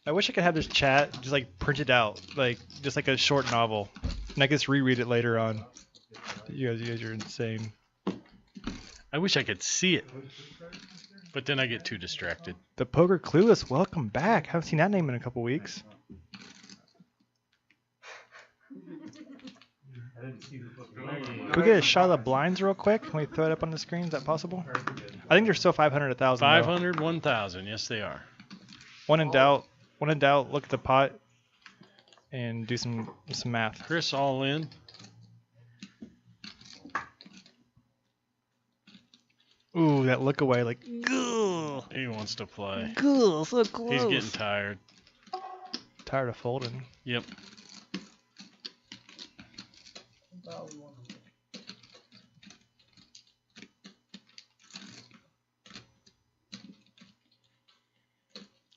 I wish I could have this chat just like printed out, like just like a short novel, and I could just reread it later on. You guys are insane. I wish I could see it, but then I get too distracted. The Poker Clueless, welcome back. Haven't seen that name in a couple weeks. Can we get a shot of the blinds real quick? Can we throw it up on the screen? Is that possible? I think they're still 500, 1,000. 500, 1,000. Yes, they are. One in doubt. Look at the pot and do some math. Chris all in. Ooh, that look away, like, ghoul, He wants to play. ghoul, so close. He's getting tired. Tired of folding. Yep.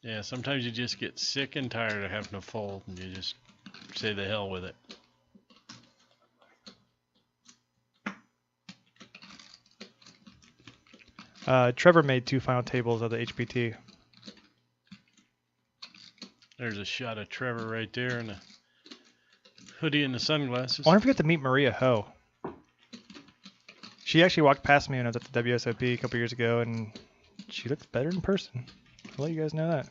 Yeah, sometimes you just get sick and tired of having to fold, and you just say the hell with it. Trevor made 2 final tables of the HPT. There's a shot of Trevor right there in the hoodie and the sunglasses. I wonder if we get to meet Maria Ho. She actually walked past me when I was at the WSOP a couple years ago, and she looks better in person. I'll let you guys know that.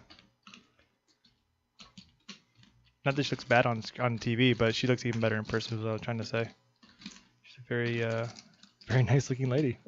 Not that she looks bad on TV, but she looks even better in person, is what I was trying to say. She's a very, very nice looking lady.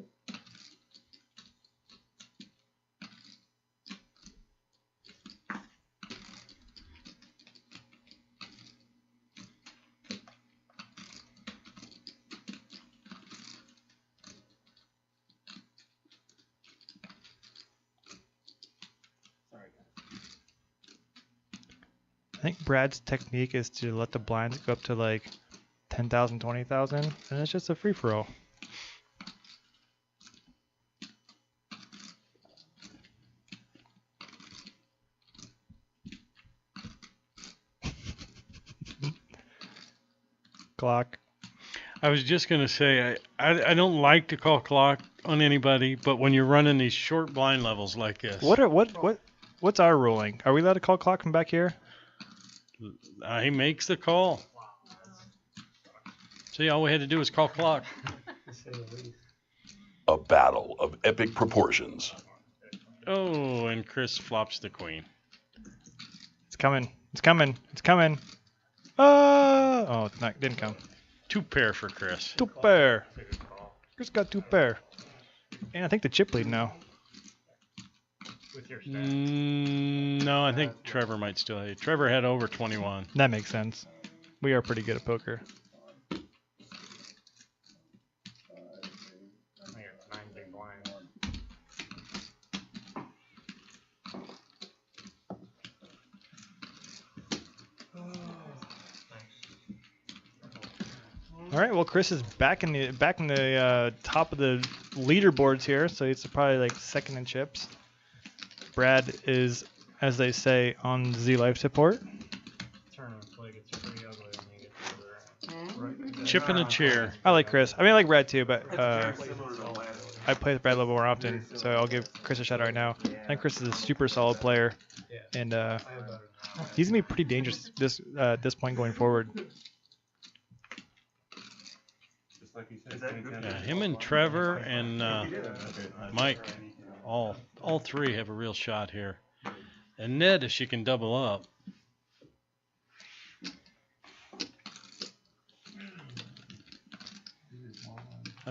I think Brad's technique is to let the blinds go up to like 10,000, 20,000, and it's just a free-for-all. Clock. I was just going to say, I don't like to call clock on anybody, but when you're running these short blind levels like this. What's our ruling? Are we allowed to call clock from back here? He makes the call. See, all we had to do was call clock. A battle of epic proportions. Oh, and Chris flops the queen. It's coming. It's coming. It's coming. Oh! Oh, no, didn't come. 2 pair for Chris. 2 pair. That's a good call. Chris got 2 pair. And I think the chip lead now. With your stack. No, I think Trevor might still have. Trevor had over 21. That makes sense. We are pretty good at poker. I think it's 9 big blinds. All right. Well, Chris is back in the top of the leaderboards here, so it's probably like second in chips. Brad is, as they say, on Z life support. Tournament play gets pretty ugly when you get further in. Chip in a chair. I like Chris. I mean, I like Brad too, but Similar to last. I play with Brad a little more often, so I'll give Chris a shout out right now. I think Chris is a super solid player, and he's gonna be pretty dangerous at this point going forward. Just like you said. Yeah, him and Trevor and Mike, all 3 have a real shot here. And Ned, if she can double up.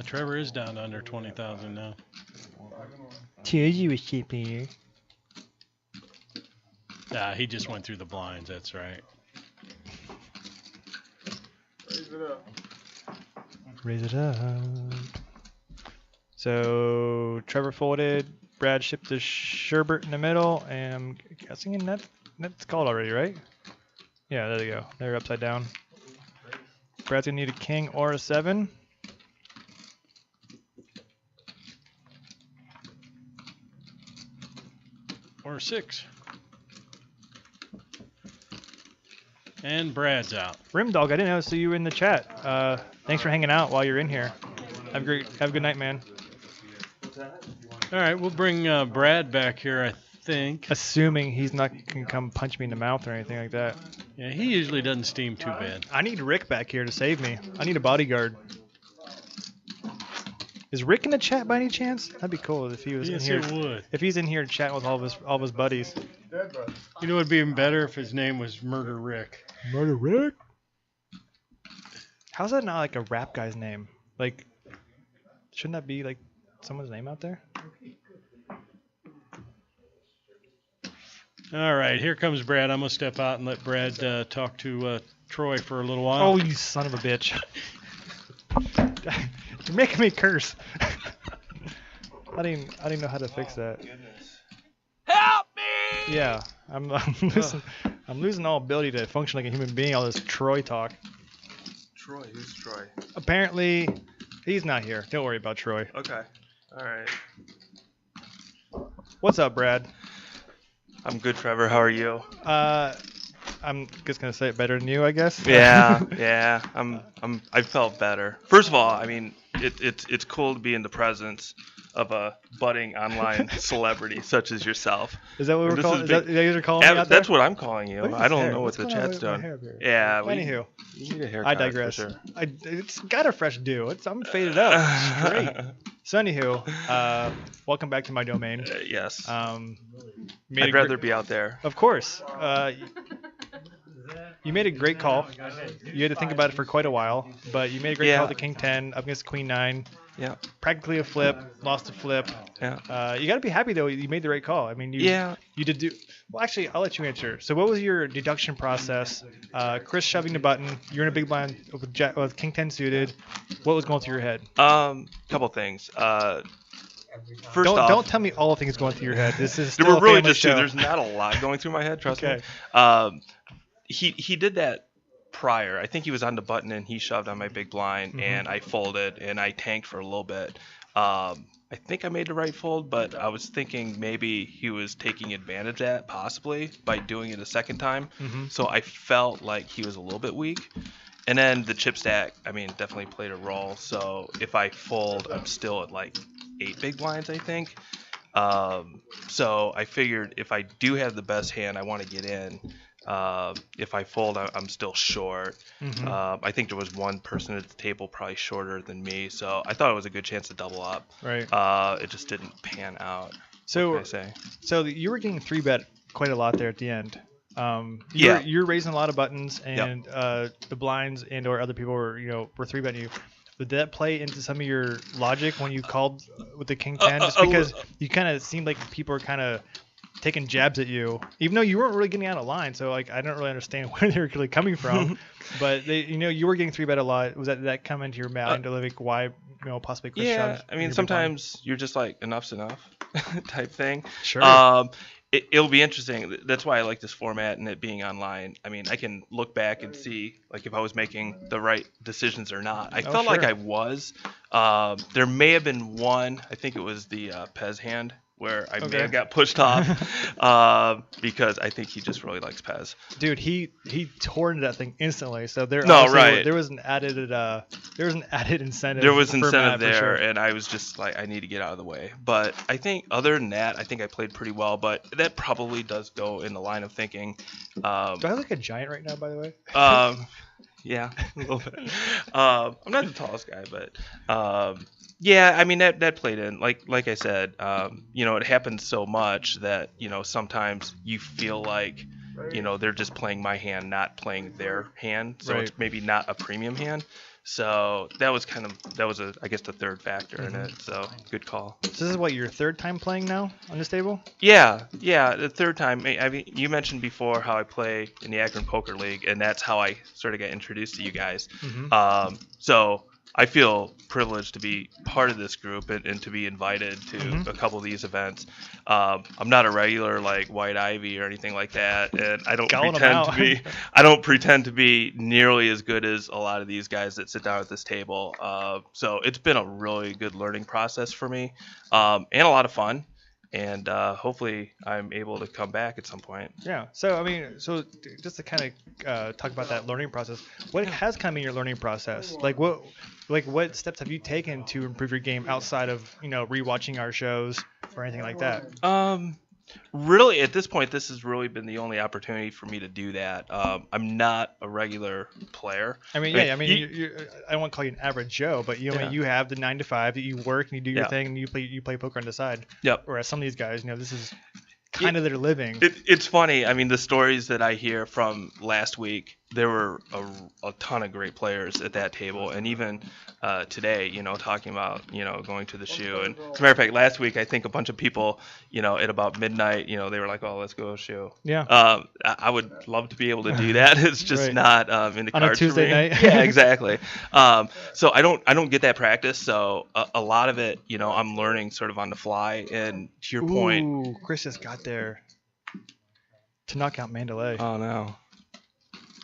Trevor is down to under 20,000 now. Cheers, you a cheap player. He just went through the blinds. That's right. Raise it up. Raise it up. So Trevor folded. Brad shipped to Sherbert in the middle, and I'm guessing in that's called already, right? Yeah, there you go. They're upside down. Brad's gonna need a king or a 7. Or 6. And Brad's out. Rimdog, I didn't know, so you were in the chat. Thanks for hanging out while you're in here. Have a good night, man. All right, we'll bring Brad back here, I think. Assuming he's not gonna come punch me in the mouth or anything like that. Yeah, he usually doesn't steam too bad. I need Rick back here to save me. I need a bodyguard. Is Rick in the chat by any chance? That'd be cool if he was Yes, in it here. would. If he's in here chatting with all of his buddies. Dead brother. You know, it'd be even better if his name was Murder Rick. Murder Rick? How's that not like a rap guy's name? Like, shouldn't that be like someone's name out there? All right, here comes Brad. I'm going to step out and let Brad talk to Troy for a little while. Oh, you son of a bitch. You're making me curse. I didn't know how to fix that. Help me! Yeah, I'm losing all ability to function like a human being. All this Troy talk. Troy, who's Troy? Apparently, he's not here. Don't worry about Troy. Okay. All right. What's up, Brad? I'm good, Trevor. How are you? I'm just gonna say it better than you, I guess. Yeah. I felt better. First of all, I mean, it's cool to be in the presence of a budding online celebrity such as yourself. Is that what we're This calling? is Is that big- you guys are calling me out there? That's what I'm calling you. Look at I this don't hair. know what What's the going on chat's with my doing. hair here? Yeah. Anywho, You need a haircut. I digress. For sure. It's got a fresh do. I'm faded up. Straight. So anywho, welcome back to my domain. Yes. Made I'd rather be out there. Of course. You made a great call. You had to think about it for quite a while, but you made a great Yeah. call to King 10 up against Queen 9. Yeah. Practically a flip, lost a flip. Yeah. You got to be happy though. You made the right call. I mean, you did do. Well, actually, I'll let you answer. So, what was your deduction process? Chris shoving the button. You're in a big blind with King 10 suited. What was going through your head? Couple things. First off, Don't tell me all the things going through your head. This is there still were a really family just two. show. There's not a lot going through my head. Trust Okay. me. He did that prior. I think he was on the button and he shoved on my big blind and I folded and I tanked for a little bit. I think I made the right fold, but I was thinking maybe he was taking advantage of that possibly by doing it a second time. So I felt like he was a little bit weak. And then the chip stack, I mean, definitely played a role. So if I fold, I'm still at like 8 big blinds, I think. So I figured if I do have the best hand, I want to get in. If I fold, I'm still short. I think there was one person at the table probably shorter than me, so I thought it was a good chance to double up. Right. It just didn't pan out. So, what can I say? so you were getting 3-bet quite a lot there at the end. You're raising a lot of buttons, and the blinds and or other people were three betting you. Did that play into some of your logic when you called with the king 10? Just because you kind of seemed like people were kind of taking jabs at you, even though you weren't really getting out of line. So like I don't really understand where they were really coming from. But you were getting three bet a lot. Was that come into your mind, like why possibly Chris? Yeah, I mean sometimes you're just like enough's enough type thing. Sure. It'll be interesting. That's why I like this format and it being online. I mean, I can look back and see like if I was making the right decisions or not. I felt like I was. There may have been one. I think it was the Pez hand where I may have got pushed off because I think he just really likes Pez. Dude, he tore into that thing instantly. So there was an added incentive. There was for incentive Matt, there, for sure. and I was just like, I need to get out of the way. But I think other than that, I think I played pretty well. But that probably does go in the line of thinking. Do I look like a giant right now, by the way? Yeah, a little bit. I'm not the tallest guy, but yeah, I mean that played in. Like I said, it happens so much that sometimes you feel like they're just playing my hand, not playing their hand. So it's maybe not a premium hand. So that was I guess the third factor in it. So good call. So this is what, your third time playing now on this table? Yeah, the third time. I mean, you mentioned before how I play in the Akron Poker League, and that's how I sort of got introduced to you guys. So I feel privileged to be part of this group and to be invited to a couple of these events. I'm not a regular like White Ivy or anything like that, and I don't pretend to be nearly as good as a lot of these guys that sit down at this table. So it's been a really good learning process for me, and a lot of fun. And hopefully I'm able to come back at some point. Yeah. So, I mean, just to kind of talk about that learning process, what has come in your learning process? Like what steps have you taken to improve your game outside of, rewatching our shows or anything like that? Really, at this point, this has really been the only opportunity for me to do that. I'm not a regular player. I mean, I don't want to call you an average Joe, but you have the 9 to 5 that you work and you do your thing and you play poker on the side. Yep. Whereas some of these guys, this is kind of their living. It's funny. I mean, the stories that I hear from last week, there were a ton of great players at that table, and even today, talking about going to the shoe. And as a matter of fact, last week I think a bunch of people, at about midnight, they were like, "Oh, let's go shoe." Yeah. I would love to be able to do that. It's just not in the cards on a Tuesday for me. night. Yeah, exactly. So I don't get that practice. So a lot of it, I'm learning sort of on the fly. And to your point, Chris just got there to knock out Mandalay. Oh no.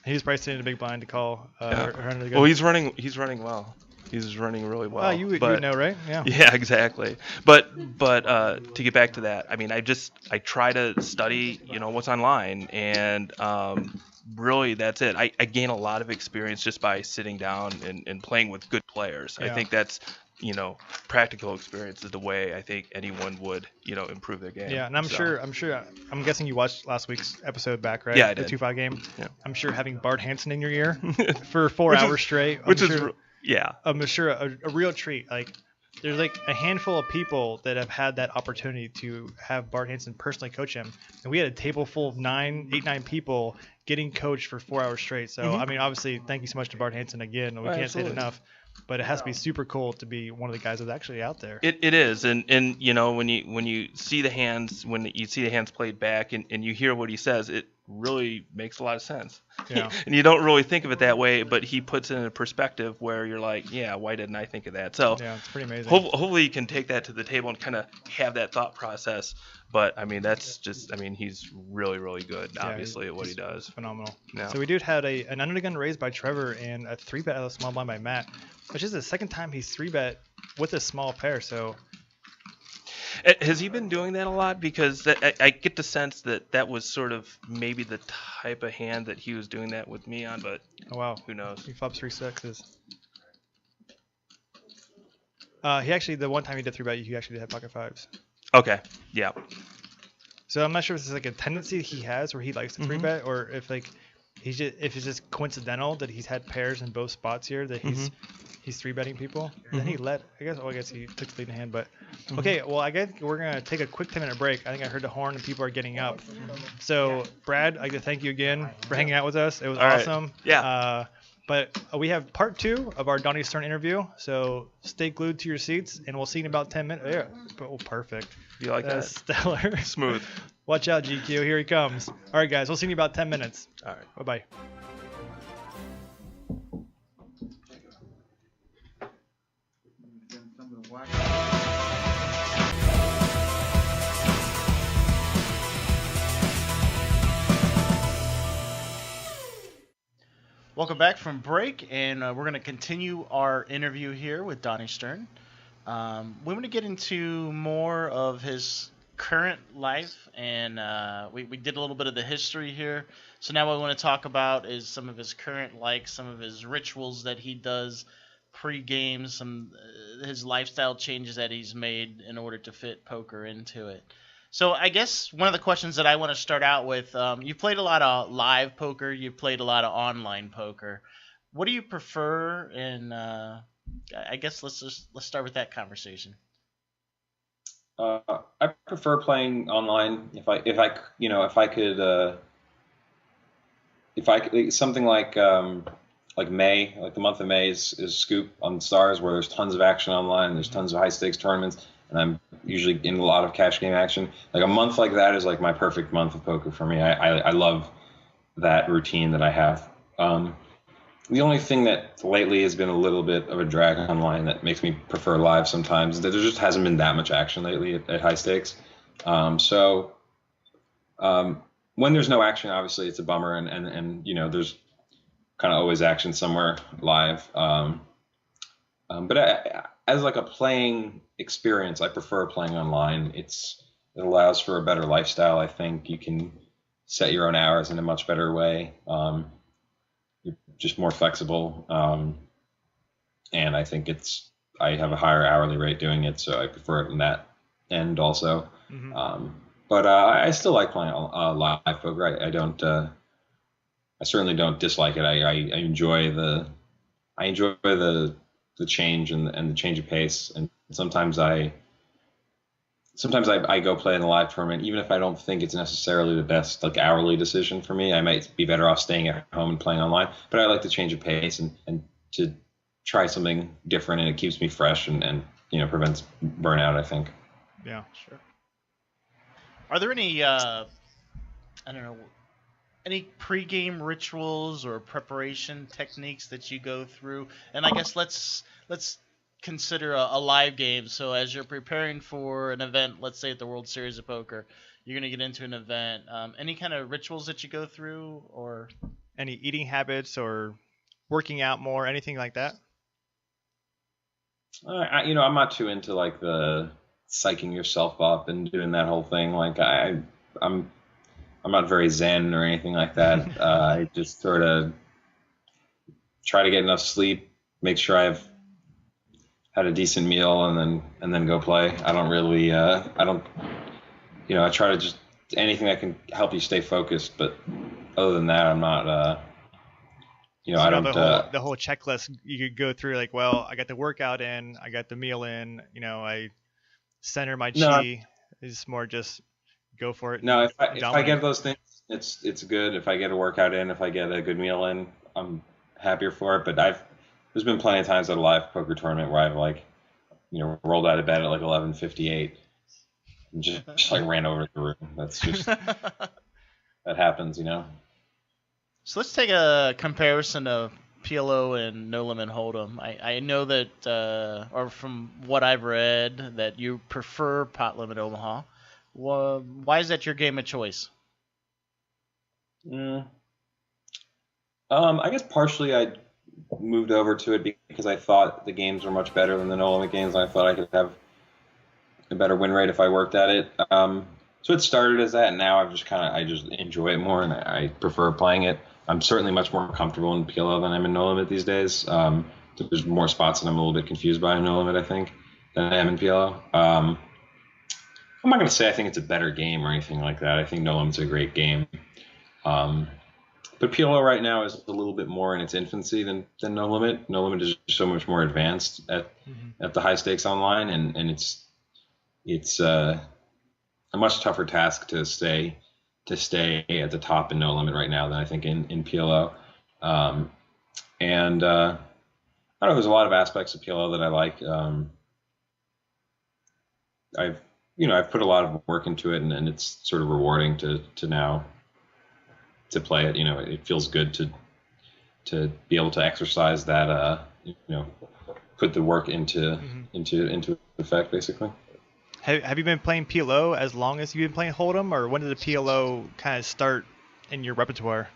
He was probably sitting in a big blind to call. Well, he's running well. He's running really well. Oh, you would know, right? Yeah. Yeah, exactly. But to get back to that, I mean, I try to study, what's online, and really that's it. I gain a lot of experience just by sitting down and playing with good players. Yeah. I think that's practical experience is the way I think anyone would, improve their game. Yeah, and I'm guessing you watched last week's episode back, right? Yeah, I did. The 2-5 game. Yeah. I'm sure having Bart Hansen in your ear for 4 hours straight. I'm sure a real treat. Like, there's like a handful of people that have had that opportunity to have Bart Hansen personally coach him, and we had a table full of 9 people getting coached for 4 hours straight. So I mean, obviously, thank you so much to Bart Hansen again. We can't say it enough. But it has to be super cool to be one of the guys that's actually out there. It is, and when you see the hands, played back, and you hear what he says, it really makes a lot of sense. Yeah. And you don't really think of it that way, but he puts it in a perspective where you're like, yeah, why didn't I think of that? So yeah, it's pretty amazing. Hopefully you can take that to the table and kind of have that thought process. But I mean, he's really, really good, obviously, at what he does. Phenomenal. Yeah. So we did have an under the gun raise by Trevor and a 3-bet out of the small blind by Matt, which is the second time he's 3-bet with a small pair. So has he been doing that a lot? Because I get the sense that was sort of maybe the type of hand that he was doing that with me on, but who knows? He flops 3 6s. He actually, the one time he did 3-bet, he actually did have pocket 5s. Okay, yeah. So I'm not sure if this is like a tendency he has where he likes to 3-bet, or if like he's just, if it's just coincidental that he's had pairs in both spots here, that he's 3-betting people. Then he I guess he took the lead in hand. But okay, well, I guess we're gonna take a quick 10-minute break. I think I heard the horn and people are getting up. So Brad, I'd like to thank you again for hanging out with us. It was awesome. Yeah. But we have part 2 of our Dani Stern interview. So stay glued to your seats, and we'll see you in about 10 minutes. Yeah. Oh, perfect. You like That's that? stellar. Smooth. Watch out, GQ. Here he comes. All right, guys. We'll see you in about 10 minutes. All right. Bye-bye. Welcome back from break, and we're going to continue our interview here with Dani Stern. We want to get into more of his current life, and we did a little bit of the history here. So now what we want to talk about is some of his current likes, some of his rituals that he does pre-game, some his lifestyle changes that he's made in order to fit poker into it. So I guess one of the questions that I want to start out with, you've played a lot of live poker, you've played a lot of online poker. What do you prefer? And I guess let's start with that conversation. I prefer playing online. If I could something like May, like the month of May is Scoop on the Stars, where there's tons of action online, there's tons of high stakes tournaments, and I'm usually in a lot of cash game action. Like a month like that is like my perfect month of poker for me. I love that routine that I have. The only thing that lately has been a little bit of a drag online that makes me prefer live sometimes is that there just hasn't been that much action lately at high stakes. So when there's no action, obviously it's a bummer, and you know, there's kind of always action somewhere live. But as like a playing experience, I prefer playing online. It allows for a better lifestyle. I think you can set your own hours in a much better way. You're just more flexible. And I think I have a higher hourly rate doing it, so I prefer it in that end also. But I still like playing live poker. I certainly don't dislike it. I enjoy the change and the change of pace. And sometimes I go play in a live tournament, even if I don't think it's necessarily the best like hourly decision for me. I might be better off staying at home and playing online, but I like the change of pace and to try something different, and it keeps me fresh and you know, prevents burnout, I think. Yeah, sure. Are there any any pre-game rituals or preparation techniques that you go through? And I guess let's consider a live game. So as you're preparing for an event, let's say at the World Series of Poker, you're going to get into an event. Any kind of rituals that you go through, or any eating habits or working out more, anything like that? I'm not too into like the psyching yourself up and doing that whole thing. Like I'm not very zen or anything like that. I just sort of try to get enough sleep, make sure I've had a decent meal, and then go play. I don't really I try to just anything that can help you stay focused, but other than that, I'm not I don't the whole checklist you could go through, like, well, I got the workout in, I got the meal in, I center my chi. It's more just go for it. No, if I get those things, it's good. If I get a workout in, if I get a good meal in, I'm happier for it. But there's been plenty of times at a live poker tournament where I've rolled out of bed at like 11:58 and just like ran over to the room. That's just that happens, So let's take a comparison of PLO and No Limit Hold'em. I know that, or from what I've read, that you prefer Pot Limit Omaha. Well, why is that your game of choice? I guess partially I moved over to it because I thought the games were much better than the No Limit games, and I thought I could have a better win rate if I worked at it. So it started as that, and now I just enjoy it more, and I prefer playing it. I'm certainly much more comfortable in PLO than I'm in No Limit these days. There's more spots that I'm a little bit confused by in No Limit, I think, than I am in PLO. I'm not going to say I think it's a better game or anything like that. I think No Limit's a great game. But PLO right now is a little bit more in its infancy than No Limit. No Limit is so much more advanced at the high stakes online, and it's a much tougher task to stay at the top in No Limit right now than I think in PLO. And I don't know, there's a lot of aspects of PLO that I like. I've put a lot of work into it, and it's sort of rewarding to now to play it. It feels good to be able to exercise that. Put the work into effect, basically. Have you been playing PLO as long as you've been playing Hold'em, or when did the PLO kind of start in your repertoire?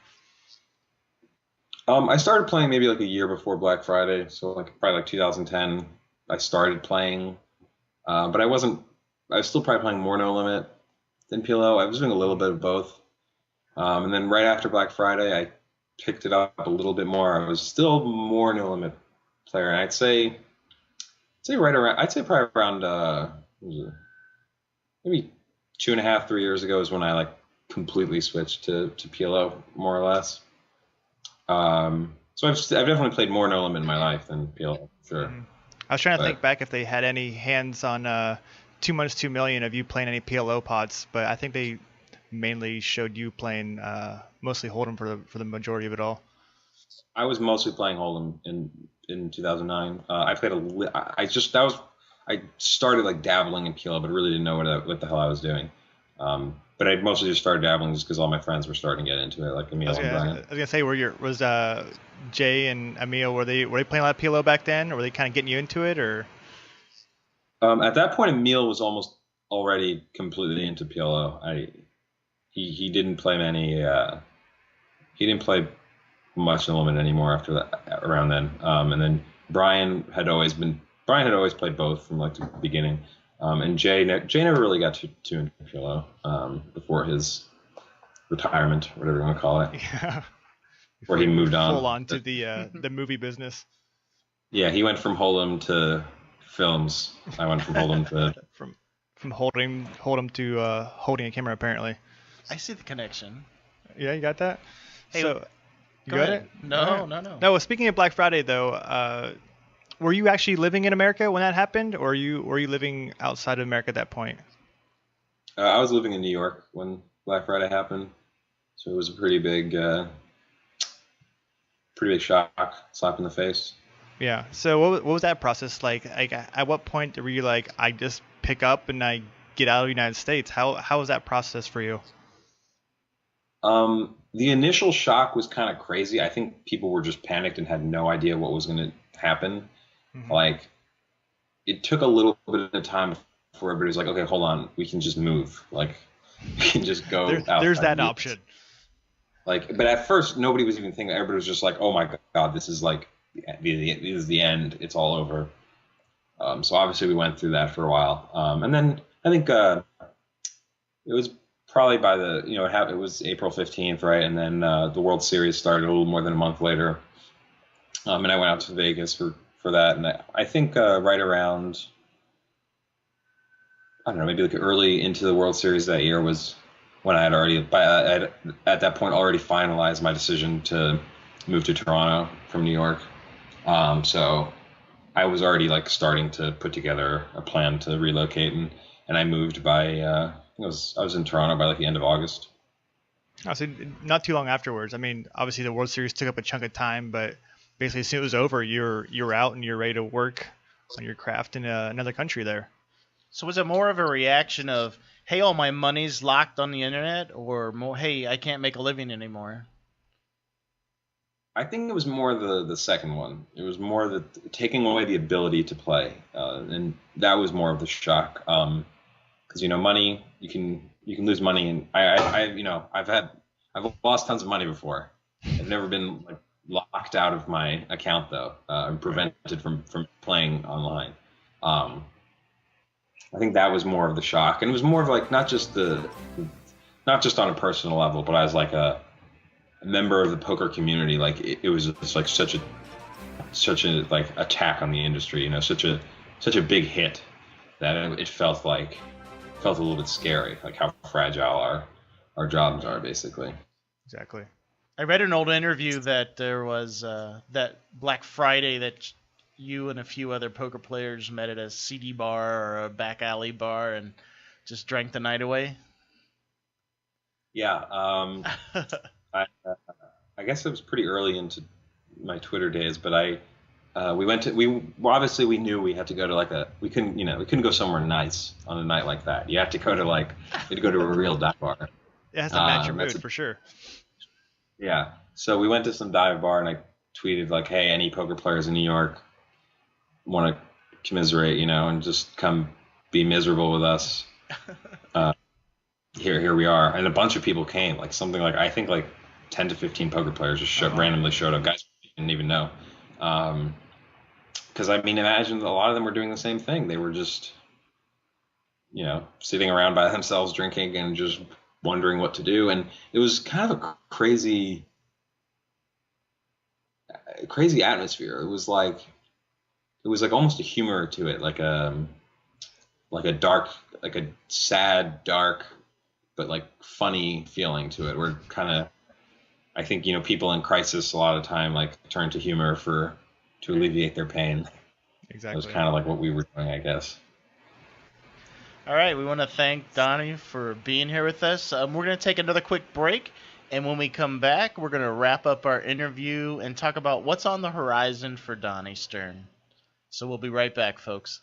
I started playing maybe like a year before Black Friday, so probably 2010. I started playing, but I was still probably playing more No Limit than PLO. I was doing a little bit of both. And then right after Black Friday, I picked it up a little bit more. I was still more No Limit player, and I'd say probably around maybe 2.5, 3 years ago is when I completely switched to PLO more or less. So I've definitely played more No Limit in my life than PLO, sure. Mm-hmm. I was trying to think back if they had any hands on 2 months 2 million of you playing any PLO pods, but I think they mainly showed you playing mostly Hold'em for the majority of it all. I was mostly playing Hold'em in 2009. I played I started dabbling in PLO, but really didn't know what the hell I was doing. But I mostly just started dabbling just because all my friends were starting to get into it, like Emil and Brian. I was gonna say, was Jay and Emil, were they playing a lot of PLO back then, or were they kind of getting you into it, or? At that point, Emil was almost already completely into PLO. He didn't play many. He didn't play much No Limit anymore after that. Around then, and then Brian had always played both from the beginning. And Jay never really got too into PLO before his retirement, whatever you want to call it. Yeah. Where he moved on. Full on to the movie business. Yeah, he went from Hold'em to films. I went from Hold'em to from Hold'em to holding a camera, apparently. I see the connection. Yeah, you got that? Hey, so, you go got ahead. it? No. No, well, speaking of Black Friday, though, were you actually living in America when that happened, or were you living outside of America at that point? I was living in New York when Black Friday happened, so it was a pretty big shock, slap in the face. Yeah. So what was that process like? At what point were you like, I just pick up and I get out of the United States? How was that process for you? The initial shock was kind of crazy. I think people were just panicked and had no idea what was going to happen. Mm-hmm. It took a little bit of time before everybody was like, okay, hold on, we can just move. We can just go out. There's that option. But at first, nobody was even thinking. Everybody was just like, oh my God, this is this is the end. It's all over. So obviously we went through that for a while. And then I think it was probably by it was April 15th, right? And then the World Series started a little more than a month later. And I went out to Vegas for that. And I think right around, I don't know, maybe early into the World Series that year was when I had already, at that point, already finalized my decision to move to Toronto from New York. So I was already starting to put together a plan to relocate, and I moved by I was in Toronto by the end of August. So not too long afterwards. I mean, obviously the World Series took up a chunk of time, but basically as soon as it was over, you're out and you're ready to work on your craft in another country there. So was it more of a reaction of, hey, all my money's locked on the internet, or more, hey, I can't make a living anymore? I think it was more the second one. It was more the taking away the ability to play, and that was more of the shock. Because money, you can lose money, and I've lost tons of money before. I've never been locked out of my account though, and prevented from playing online. I think that was more of the shock, and it was more of not just on a personal level, but as a member of the poker community. It was just such a attack on the industry, such a big hit that it felt a little bit scary, how fragile our jobs are basically. Exactly. I read an old interview that there was that Black Friday that you and a few other poker players met at a CD bar or a back alley bar and just drank the night away. Yeah. I guess it was pretty early into my Twitter days, but obviously we knew we had to go to we couldn't go somewhere nice on a night like that. You have to go to you had to go to a real dive bar. It has to match your mood for sure. Yeah. So we went to some dive bar and I tweeted hey, any poker players in New York want to commiserate, and just come be miserable with us. Here we are. And a bunch of people came, I think 10 to 15 poker players just randomly showed up. Guys didn't even know. Because imagine a lot of them were doing the same thing. They were just, sitting around by themselves drinking and just wondering what to do. And it was kind of a crazy atmosphere. It was almost a humor to it, like a sad, dark, but funny feeling to it. We're kind of, I think, people in crisis a lot of time turn to humor to alleviate their pain. Exactly. It was kind of what we were doing, I guess. All right, we want to thank Dani for being here with us. We're going to take another quick break, and when we come back, we're going to wrap up our interview and talk about what's on the horizon for Dani Stern. So we'll be right back, folks.